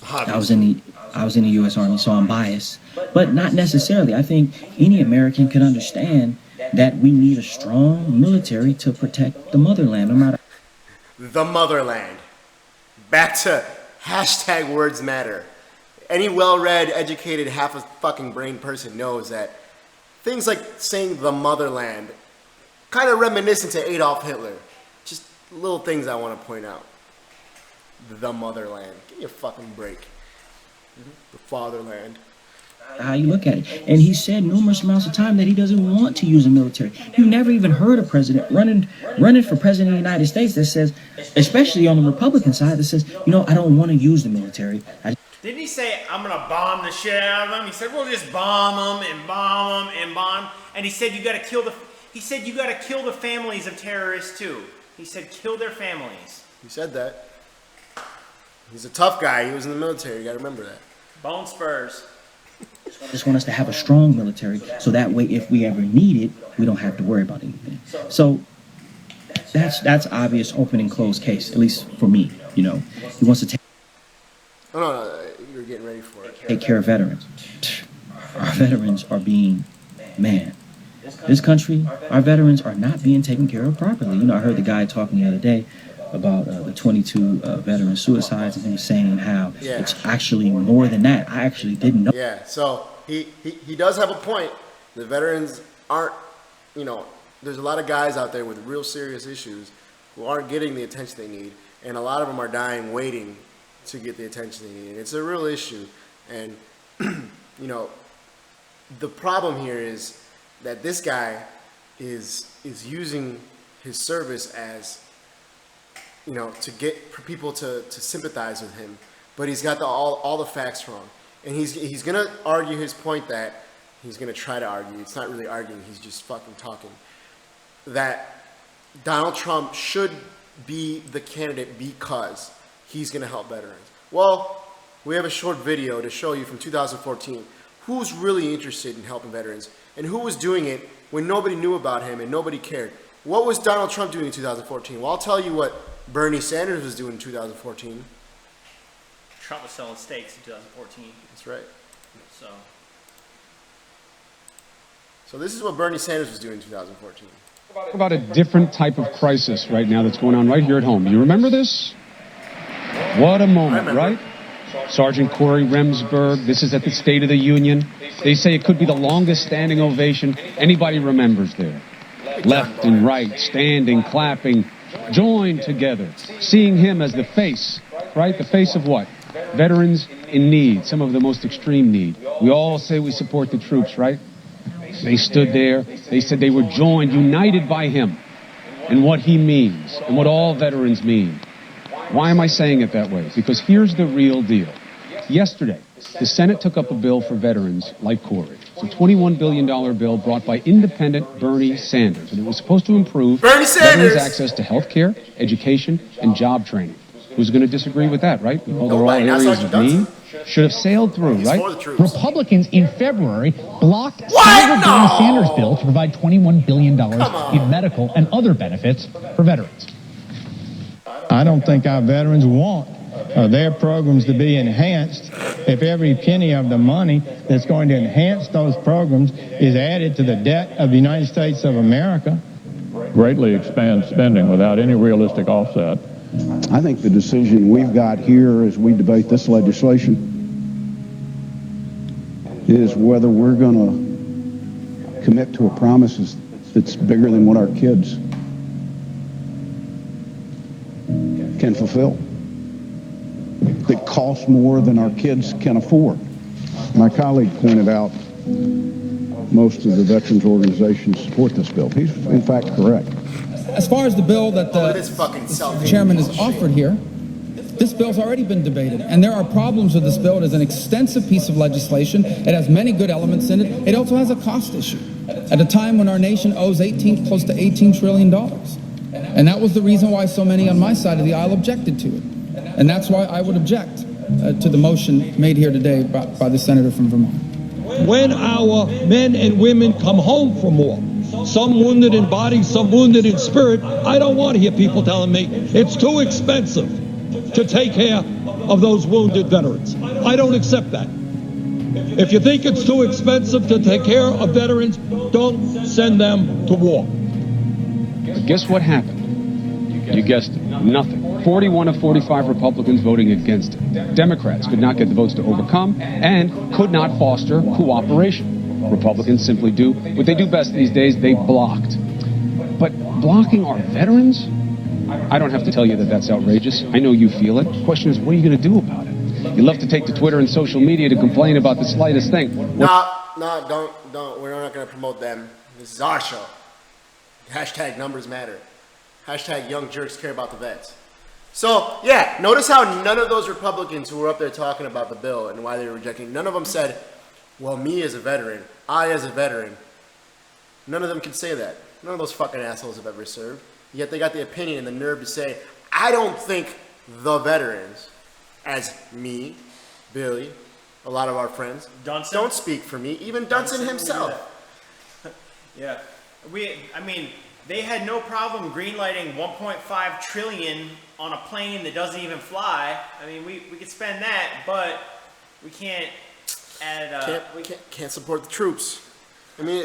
I was in the U.S. Army, so I'm biased. But not necessarily. I think any American can understand that we need a strong military to protect the motherland, no matter...
The motherland. Back to #words matter. Any well-read, educated, half a fucking brain person knows that things like saying the motherland kind of reminiscent to Adolf Hitler. Just little things I want to point out. The motherland. Give me a fucking break. The fatherland.
how you look at it. And he said numerous amounts of time that he doesn't want to use the military. You never even heard a president running for president of the United States that says, especially on the Republican side, that says, you know, I don't want to use the military.
Didn't he say, I'm going to bomb the shit out of them? He said, we'll just bomb them and bomb them and bomb. And he said, you got to kill the families of terrorists too. He said, kill their families.
He said that. He's a tough guy. He was in the military. You got to remember that. Bone spurs.
I just want us to have a strong military so that way if we ever need it, we don't have to worry about anything. So that's obvious open and closed case, at least for me. You know, he wants to take.
Oh, no, you're getting ready for it.
Take care of veterans. Our veterans are being, man, this country, our veterans are not being taken care of properly. You know, I heard the guy talking the other day about the 22 veteran suicides, and he was saying how it's actually more than that. I actually didn't know.
Yeah, so he does have a point. The veterans aren't, you know, there's a lot of guys out there with real serious issues who aren't getting the attention they need, and a lot of them are dying waiting to get the attention they need. And it's a real issue. And, you know, the problem here is that this guy is using his service as, you know, to get people to sympathize with him, but he's got all the facts wrong, and he's gonna argue his point that he's gonna try to argue. It's not really arguing; he's just fucking talking. That Donald Trump should be the candidate because he's gonna help veterans. Well, we have a short video to show you from 2014. Who's really interested in helping veterans, and who was doing it when nobody knew about him and nobody cared? What was Donald Trump doing in 2014? Well, I'll tell you what Bernie Sanders was doing in 2014.
Trump was selling steaks in 2014.
That's right.
So
this is what Bernie Sanders was doing in 2014.
About a different type of crisis right now that's going on right here at home. You remember this? What a moment, right? Sergeant Corey Remsburg, this is at the State of the Union. They say it could be the longest standing ovation anybody remembers there. Left and right, standing, clapping, joined together, seeing him as the face, right? The face of what? Veterans in need, some of the most extreme need. We all say we support the troops, right? They stood there, they said they were joined, united by him and what he means and what all veterans mean. Why am I saying it that way? Because here's the real deal. Yesterday, the Senate took up a bill for veterans like Corey. It's a $21 billion bill brought by independent Bernie Sanders, and it was supposed to improve veterans' access to health care, education, and job training. Who's going to disagree with that, right? Well, they're all areas of need. Should have sailed through, right?
Republicans in February blocked Senator Bernie Sanders' bill to provide $21 billion in medical and other benefits for veterans.
I don't think our veterans want their programs to be enhanced if every penny of the money that's going to enhance those programs is added to the debt of the United States of America.
Greatly expand spending without any realistic offset.
I think the decision we've got here as we debate this legislation is whether we're going to commit to a promise that's bigger than what our kids can fulfill, that costs more than our kids can afford. My colleague pointed out most of the veterans organizations support this bill. He's in fact correct.
As far as the bill that the chairman has offered here, this bill's already been debated, and there are problems with this bill. It is an extensive piece of legislation. It has many good elements in it. It also has a cost issue at a time when our nation owes close to $18 trillion. And that was the reason why so many on my side of the aisle objected to it. And that's why I would object to the motion made here today by the senator from Vermont.
When our men and women come home from war, some wounded in body, some wounded in spirit, I don't want to hear people telling me it's too expensive to take care of those wounded veterans. I don't accept that. If you think it's too expensive to take care of veterans, don't send them to war.
But guess what happened? You guessed it, nothing. 41 of 45 Republicans voting against it. Democrats could not get the votes to overcome and could not foster cooperation. Republicans simply do what they do best these days, they blocked. But blocking our veterans? I don't have to tell you that that's outrageous. I know you feel it. The question is, what are you going to do about it? You love to take to Twitter and social media to complain about the slightest thing.
No, don't. We're not going to promote them. This is our show. Hashtag numbers matter. Hashtag young jerks care about the vets. So, yeah, notice how none of those Republicans who were up there talking about the bill and why they were rejecting, none of them said, well, me as a veteran, I as a veteran. None of them can say that. None of those fucking assholes have ever served. Yet they got the opinion and the nerve to say, I don't think the veterans, as me, Billy, a lot of our friends,
Dunson?
Don't speak for me. Even Dunson himself.
Yeah. They had no problem greenlighting 1.5 trillion on a plane that doesn't even fly. I mean, we could spend that, but we can't add
We can't support the troops. I mean,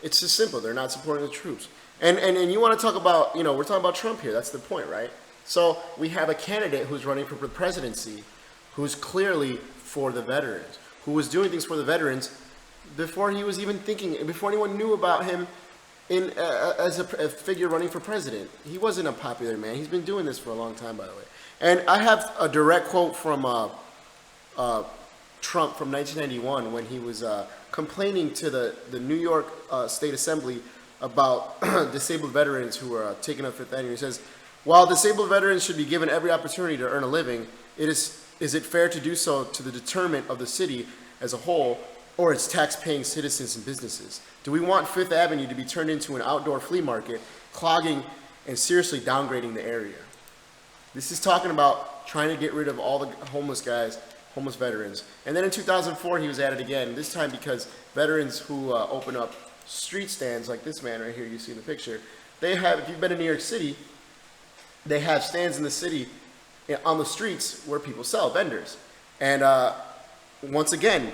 it's just simple. They're not supporting the troops. And you want to talk about, we're talking about Trump here. That's the point, right? So we have a candidate who's running for the presidency who's clearly for the veterans, who was doing things for the veterans before he was even thinking, before anyone knew about him as a figure running for president. He wasn't a popular man. He's been doing this for a long time, by the way. And I have a direct quote from Trump from 1991 when he was complaining to the New York State Assembly about disabled veterans who were taking up Fifth Avenue. He says, while disabled veterans should be given every opportunity to earn a living, is it fair to do so to the detriment of the city as a whole or its tax-paying citizens and businesses? Do we want Fifth Avenue to be turned into an outdoor flea market, clogging and seriously downgrading the area? This is talking about trying to get rid of all the homeless guys, homeless veterans. And then in 2004, he was at it again, this time because veterans who open up street stands like this man right here you see in the picture, they have, if you've been in New York City, they have stands in the city on the streets where people sell, vendors. And once again,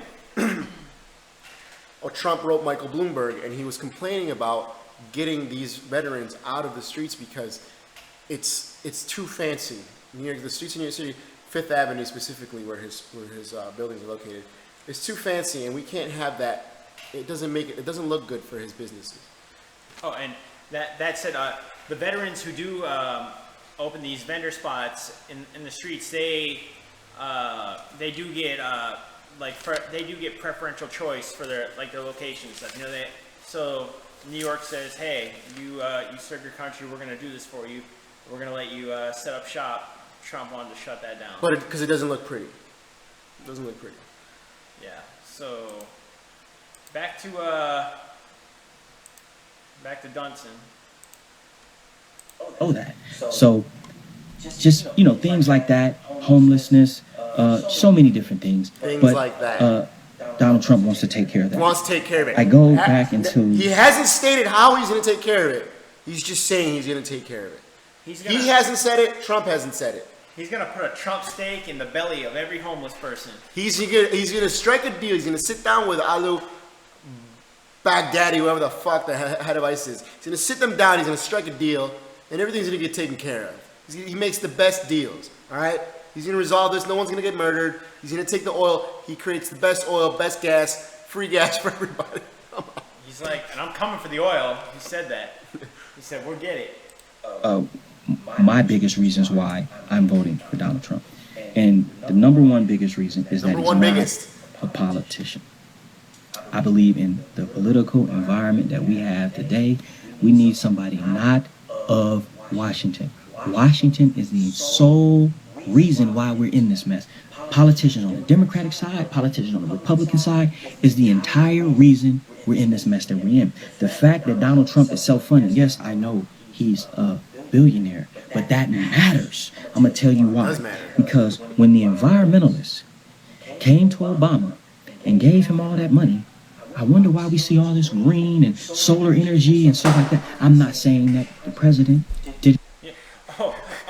Trump wrote Michael Bloomberg, and he was complaining about getting these veterans out of the streets because it's too fancy. The streets in New York City, Fifth Avenue specifically, where his buildings are located, it's too fancy, and we can't have that. It doesn't look good for his businesses.
Oh, and that said, the veterans who do open these vendor spots in the streets, they do get they do get preferential choice for their locations. So New York says, hey, you serve your country, we're going to do this for you. We're going to let you set up shop. Trump wanted to shut that down.
But because it doesn't look pretty. It doesn't look pretty.
Yeah. So back to Dunson.
Oh, that. So just things like that, homelessness, so many different things.
Things like that.
Donald Trump wants to take care of that.
He wants to take care of it.
I go back into...
He hasn't stated how he's going to take care of it. He's just saying he's going to take care of it. He hasn't said it. Trump hasn't said it.
He's going to put a Trump steak in the belly of every homeless person.
He's going to strike a deal. He's going to sit down with Alu Baghdadi, whoever the fuck the head of ISIS is. He's going to sit them down. He's going to strike a deal, and everything's going to get taken care of. He makes the best deals, all right? He's going to resolve this. No one's going to get murdered. He's going to take the oil. He creates the best oil, best gas, free gas for everybody. Come on.
He's like, and I'm coming for the oil. He said that. He said, we'll get it.
My biggest reasons why I'm voting for Donald Trump. And the number one biggest reason is that he's not a politician. I believe in the political environment that we have today. We need somebody not of Washington. Washington is the sole reason why we're in this mess. Politicians on the Democratic side, politicians on the Republican side is the entire reason we're in this mess that we're in. The fact that Donald Trump is self-funded, yes, I know he's a billionaire, but that matters. I'm going to tell you why. Because when the environmentalists came to Obama and gave him all that money, I wonder why we see all this green and solar energy and stuff like that. I'm not saying that the president did.
Yeah.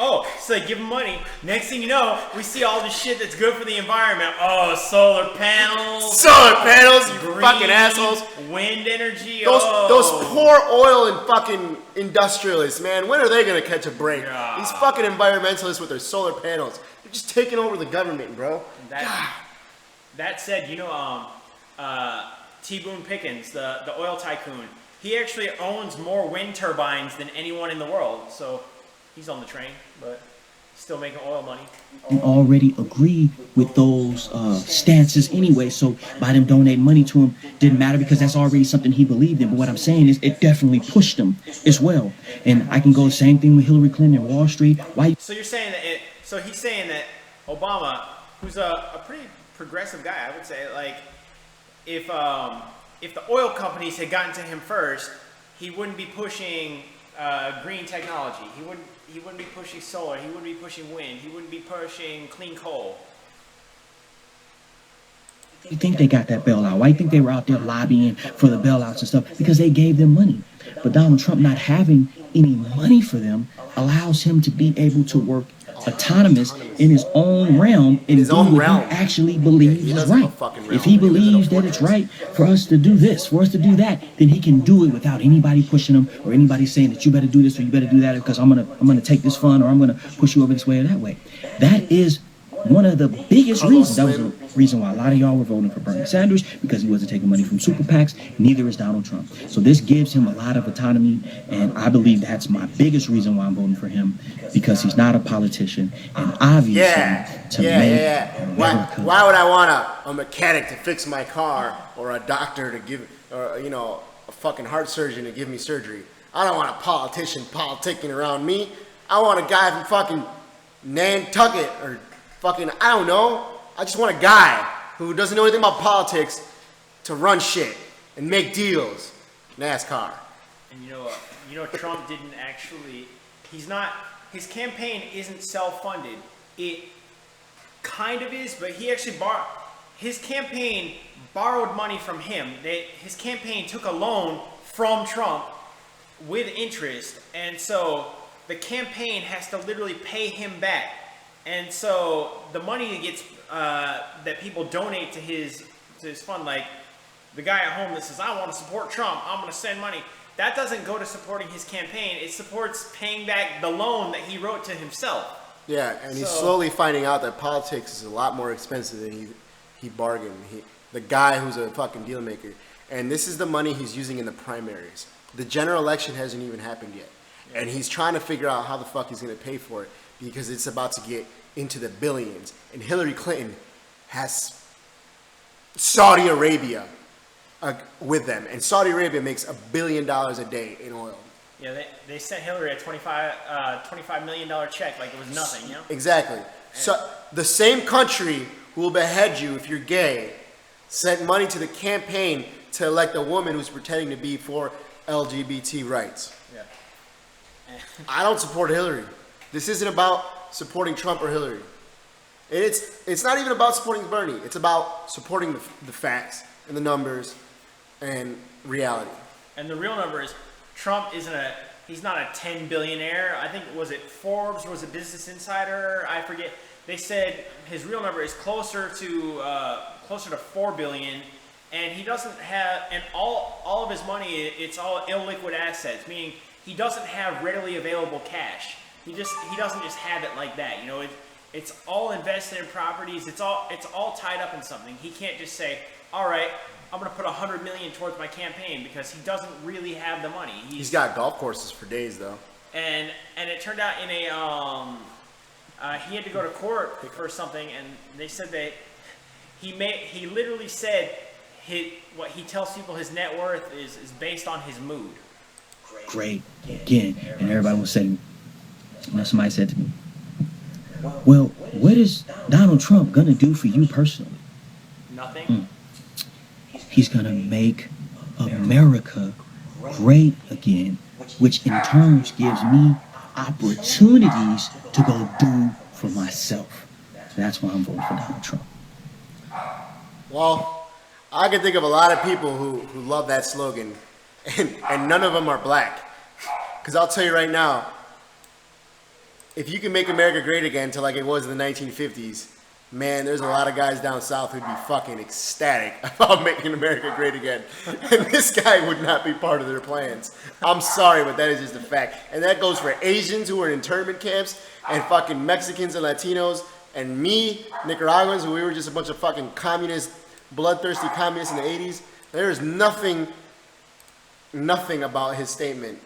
Oh, so they give him money. Next thing you know, we see all this shit that's good for the environment. Oh, solar panels.
Solar panels, you fucking assholes.
Wind energy.
Those poor oil and fucking industrialists, man. When are they going to catch a break? These fucking environmentalists with their solar panels. They're just taking over the government, bro.
That said, T. Boone Pickens, the oil tycoon, he actually owns more wind turbines than anyone in the world. So he's on the train, but still making oil money.
Already agree with those stances anyway, so by them donating money to him didn't matter because that's already something he believed in. But what I'm saying is it definitely pushed him as well. And I can go the same thing with Hillary Clinton and Wall Street. Why?
So you're saying that so he's saying that Obama, who's a pretty progressive guy, I would say, like if the oil companies had gotten to him first, he wouldn't be pushing green technology. He wouldn't be pushing solar. He wouldn't be pushing wind. He wouldn't be pushing clean coal.
You think they got that bailout? Why do you think they were out there lobbying for the bailouts and stuff? Because they gave them money. But Donald Trump not having any money for them allows him to be able to work autonomous in his own realm and do what he actually believes is right. If he believes that it's right for us to do this, for us to do that, then he can do it without anybody pushing him or anybody saying that you better do this or you better do that because I'm gonna take this fund or I'm gonna push you over this way or that way. That is one of the biggest reasons. That was the reason why a lot of y'all were voting for Bernie Sanders, because he wasn't taking money from super PACs. Neither is Donald Trump. So this gives him a lot of autonomy, and I believe that's my biggest reason why I'm voting for him, because he's not a politician, and obviously
Why would I want a mechanic to fix my car or a doctor to give, or a fucking heart surgeon to give me surgery? I don't want a politician politicking around me. I want a guy from fucking Nantucket or fucking, I don't know. I just want a guy who doesn't know anything about politics to run shit and make deals. NASCAR.
And you know, Trump didn't actually. His campaign isn't self-funded. It kind of is, but he actually his campaign borrowed money from him. His campaign took a loan from Trump with interest, and so the campaign has to literally pay him back. And so the money that gets that people donate to his fund, like the guy at home that says, I want to support Trump, I'm going to send money, that doesn't go to supporting his campaign. It supports paying back the loan that he wrote to himself.
Yeah, and he's slowly finding out that politics is a lot more expensive than he bargained. The guy who's a fucking deal maker. And this is the money he's using in the primaries. The general election hasn't even happened yet. And he's trying to figure out how the fuck he's going to pay for it, because it's about to get into the billions. And Hillary Clinton has Saudi Arabia with them. And Saudi Arabia makes $1 billion a day in oil.
Yeah, they sent Hillary a $25 million check like it was nothing, you know?
Exactly. So the same country who will behead you if you're gay sent money to the campaign to elect a woman who's pretending to be for LGBT rights.
Yeah.
I don't support Hillary. This isn't about supporting Trump or Hillary. It's not even about supporting Bernie. It's about supporting the facts and the numbers and reality.
And the real number is Trump he's not a 10 billionaire. I think, was it Forbes or was it Business Insider? I forget. They said his real number is closer to 4 billion. And he doesn't have, and all of his money, it's all illiquid assets, meaning he doesn't have readily available cash. He doesn't just have it like that. You know, it's all invested in properties. It's all tied up in something. He can't just say, all right, I'm going to put $100 million towards my campaign, because he doesn't really have the money.
He's got golf courses for days though.
And it turned out in he had to go to court for something, and they said that he literally said what he tells people his net worth is based on his mood.
Great. Again, and everybody was saying, somebody said to me, well, what is Donald Trump gonna do for you personally?
Nothing.
He's gonna make America great again, which in turn gives me opportunities to go do for myself. That's why I'm voting for Donald Trump.
Well, I can think of a lot of people who love that slogan, and none of them are black. Because I'll tell you right now, if you can make America great again to like it was in the 1950s, man, there's a lot of guys down south who'd be fucking ecstatic about making America great again. And this guy would not be part of their plans. I'm sorry, but that is just a fact. And that goes for Asians who are in internment camps, and fucking Mexicans and Latinos, and me, Nicaraguans, who we were just a bunch of fucking communist, bloodthirsty communists in the 80s. There is nothing about his statement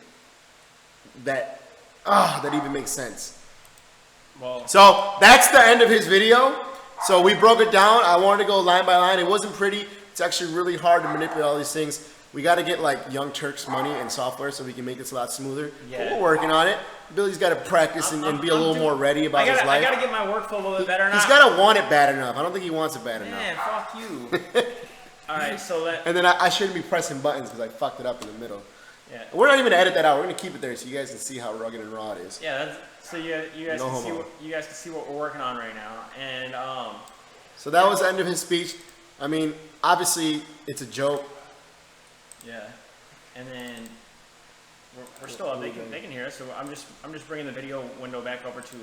that even makes sense.
Well,
so that's the end of his video. So we broke it down. I wanted to go line by line. It wasn't pretty. It's actually really hard to manipulate all these things. We got to get like Young Turk's money and software so we can make this a lot smoother.
Yeah.
But we're working on it. Billy's got to practice and be a little more ready about his life.
I got to get my workflow a little bit better now.
He's got to want it bad enough. I don't think he wants it bad enough.
Man, fuck you. All right, so that.
And then I shouldn't be pressing buttons because I fucked it up in the middle.
Yeah.
We're not even gonna edit that out. We're gonna keep it there so you guys can see how rugged and raw it is.
Yeah, that's, so you guys
No
can see
homo.
you guys can see what we're working on right now, and
So that was the end of his speech. I mean, obviously it's a joke.
yeah, and then we're still up. They can hear us. So I'm just bringing the video window back over to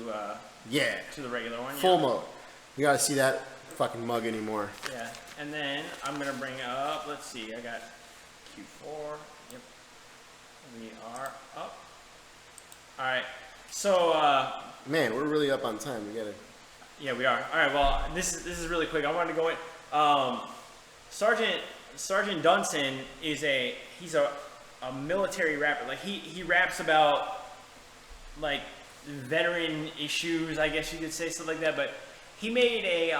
to the regular one.
Full mode. You gotta see that fucking mug anymore.
Yeah, and then I'm gonna bring up. Let's see. I got Q4. Yep. We are up. All right. So.
Man, we're really up on time. We gotta.
Yeah, we are. All right. Well, this is really quick. I wanted to go in. Sergeant Dunson is he's a military rapper. Like he raps about like veteran issues, I guess you could say, stuff like that. But he made a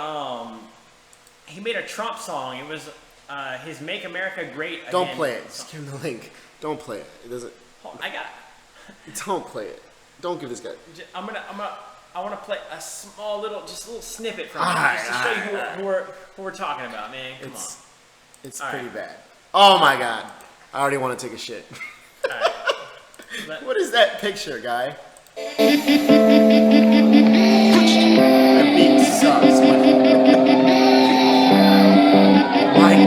Trump song. It was his "Make America Great Again."
Don't play it. Just give him the link. Don't play it. It doesn't.
I got.
Don't play it. Don't give this guy.
I want to play a small little snippet from it,
Alright,
just to show you who we're talking about, man. Come on.
It's
All
pretty
right.
bad. Oh my god. I already want to take a shit. What is that picture, guy? That beat sucks.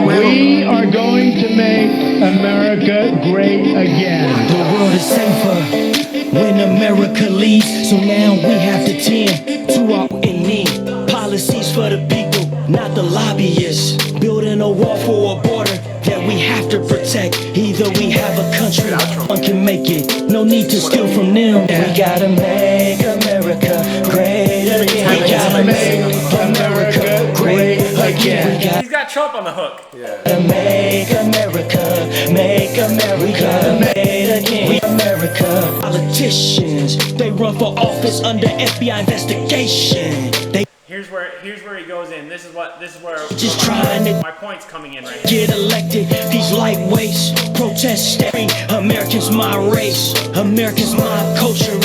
We are going to make America great again.
The world is safer when America leads, so now we have to tend to our need. Policies for the people, not the lobbyists. Building a wall for a border that we have to protect. Either we have a country, one can make it. No need to steal from them. We gotta make America great again. We gotta make America great again.
He's got Trump on the hook.
Make America great again. We America. Politicians, they run for office under FBI investigation. They
Here's where he goes in. This is where
just trying to
my point's coming in right here.
get elected. These lightweights protest staring. Americans my race, Americans my culture,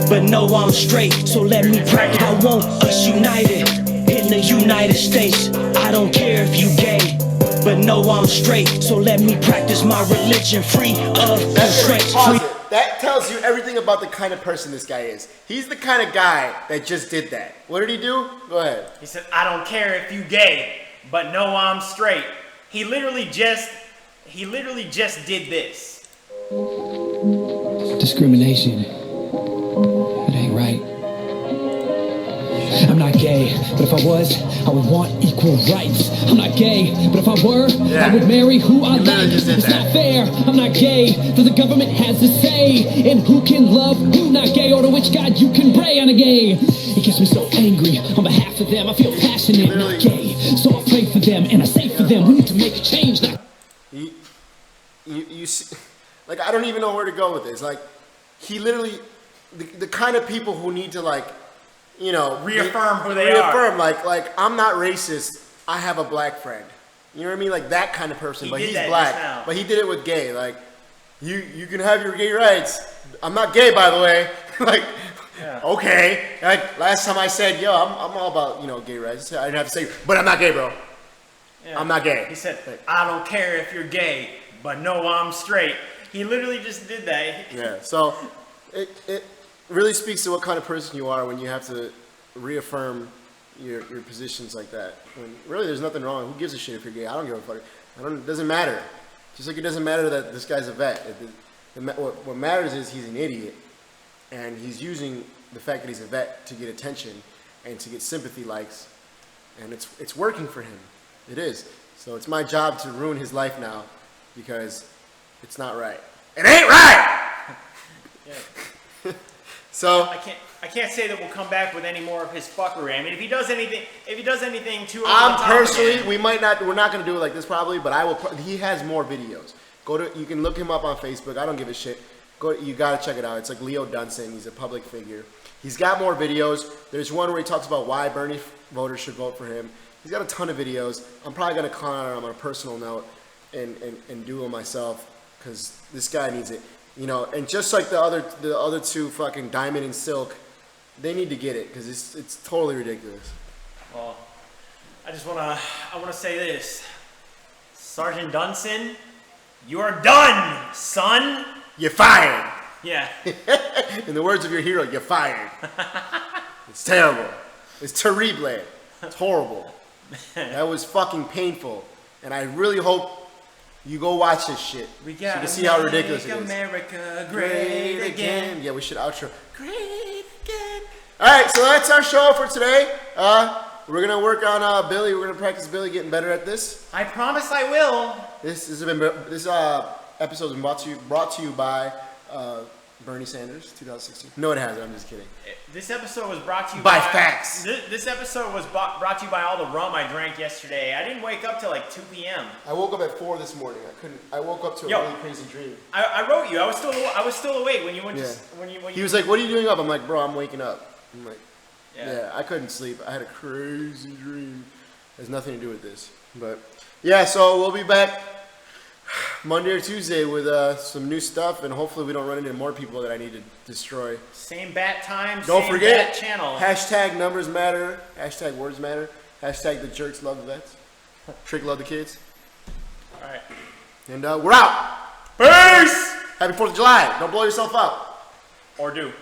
but no, I'm straight. So let me practice. I want us united in the United States. I don't care if you gay, but no, I'm straight. So let me practice my religion free of constraints.
Pause it. That tells you everything about the kind of person this guy is. He's the kind of guy that just did that. What did he do? Go ahead.
He said, "I don't care if you gay, but no, I'm straight." He literally just did this.
Discrimination. It ain't right. I'm not gay, but if I was, I would want equal rights. I'm not gay, but if I were, I would marry who I like. It's not fair. I'm not gay, but the government has a say in who can love, who not gay, or to which God you can pray on a gay. It gets me so angry. On behalf of them, I feel passionate, not gay. So I pray for them, and I say for them, we need to make a change now.
You see, like, I don't even know where to go with this. Like, he literally, the kind of people who need to, like, you know,
Reaffirm who they are.
Like I'm not racist. I have a black friend. You know what I mean? Like that kind of person. But he's black. But he did it with gay. Like, you can have your gay rights. I'm not gay, by the way. Like, okay. Like last time I said, yo, I'm all about, you know, gay rights. I didn't have to say, but I'm not gay, bro.
Yeah.
I'm not gay.
He said, "I don't care if you're gay, but no, I'm straight." He literally just did that.
Yeah. So it really speaks to what kind of person you are when you have to reaffirm your positions like that. When really there's nothing wrong. Who gives a shit if you're gay? I don't give a fuck. It doesn't matter. Just like it doesn't matter that this guy's a vet. What matters is he's an idiot, and he's using the fact that he's a vet to get attention and to get sympathy likes, and it's working for him. It is. So it's my job to ruin his life now because it's not right. It ain't right.
Yeah.
So
I can't say that we'll come back with any more of his fuckery. I mean, if he does anything too,
we're not gonna do it like this probably, but I will. He has more videos. You can look him up on Facebook. I don't give a shit. You gotta check it out. It's like Leo Dunson. He's a public figure. He's got more videos. There's one where he talks about why Bernie voters should vote for him. He's got a ton of videos. I'm probably going to clown on him on a personal note and do it myself because this guy needs it. You know, and just like the other two fucking Diamond and Silk, they need to get it because it's totally ridiculous.
Well, I want to say this. Sergeant Dunson, you are done, son.
You're fired.
Yeah.
In the words of your hero, you're fired. It's terrible. It's terrible. It's horrible. That was fucking painful. And I really hope you go watch this shit.
We got
so you can see how ridiculous it is.
America great again.
Yeah, we should outro. Great again. All right, so that's our show for today. We're gonna work on Billy. We're gonna practice Billy getting better at this.
I promise I will.
This episode has been brought to you by Bernie Sanders, 2016. No, it hasn't. I'm just kidding.
This episode was brought to you
by facts.
This episode was brought to you by all the rum I drank yesterday. I didn't wake up till like 2 p.m.
I woke up at 4 this morning. I woke up to a really crazy dream.
I wrote you. I was still awake when you went.
Yeah.
When you.
He was like, "What are you doing up?" I'm like, "Bro, I'm waking up." I'm like, "Yeah, I couldn't sleep. I had a crazy dream. It has nothing to do with this." But yeah, so we'll be back Monday or Tuesday with some new stuff, and hopefully we don't run into more people that I need to destroy.
Same bat time.
Don't
same
forget
bat channel.
Hashtag numbers matter. Hashtag words matter. Hashtag the jerks love the vets. Trick love the kids.
All right.
And we're out.
Peace.
Happy 4th of July. Don't blow yourself up.
Or do.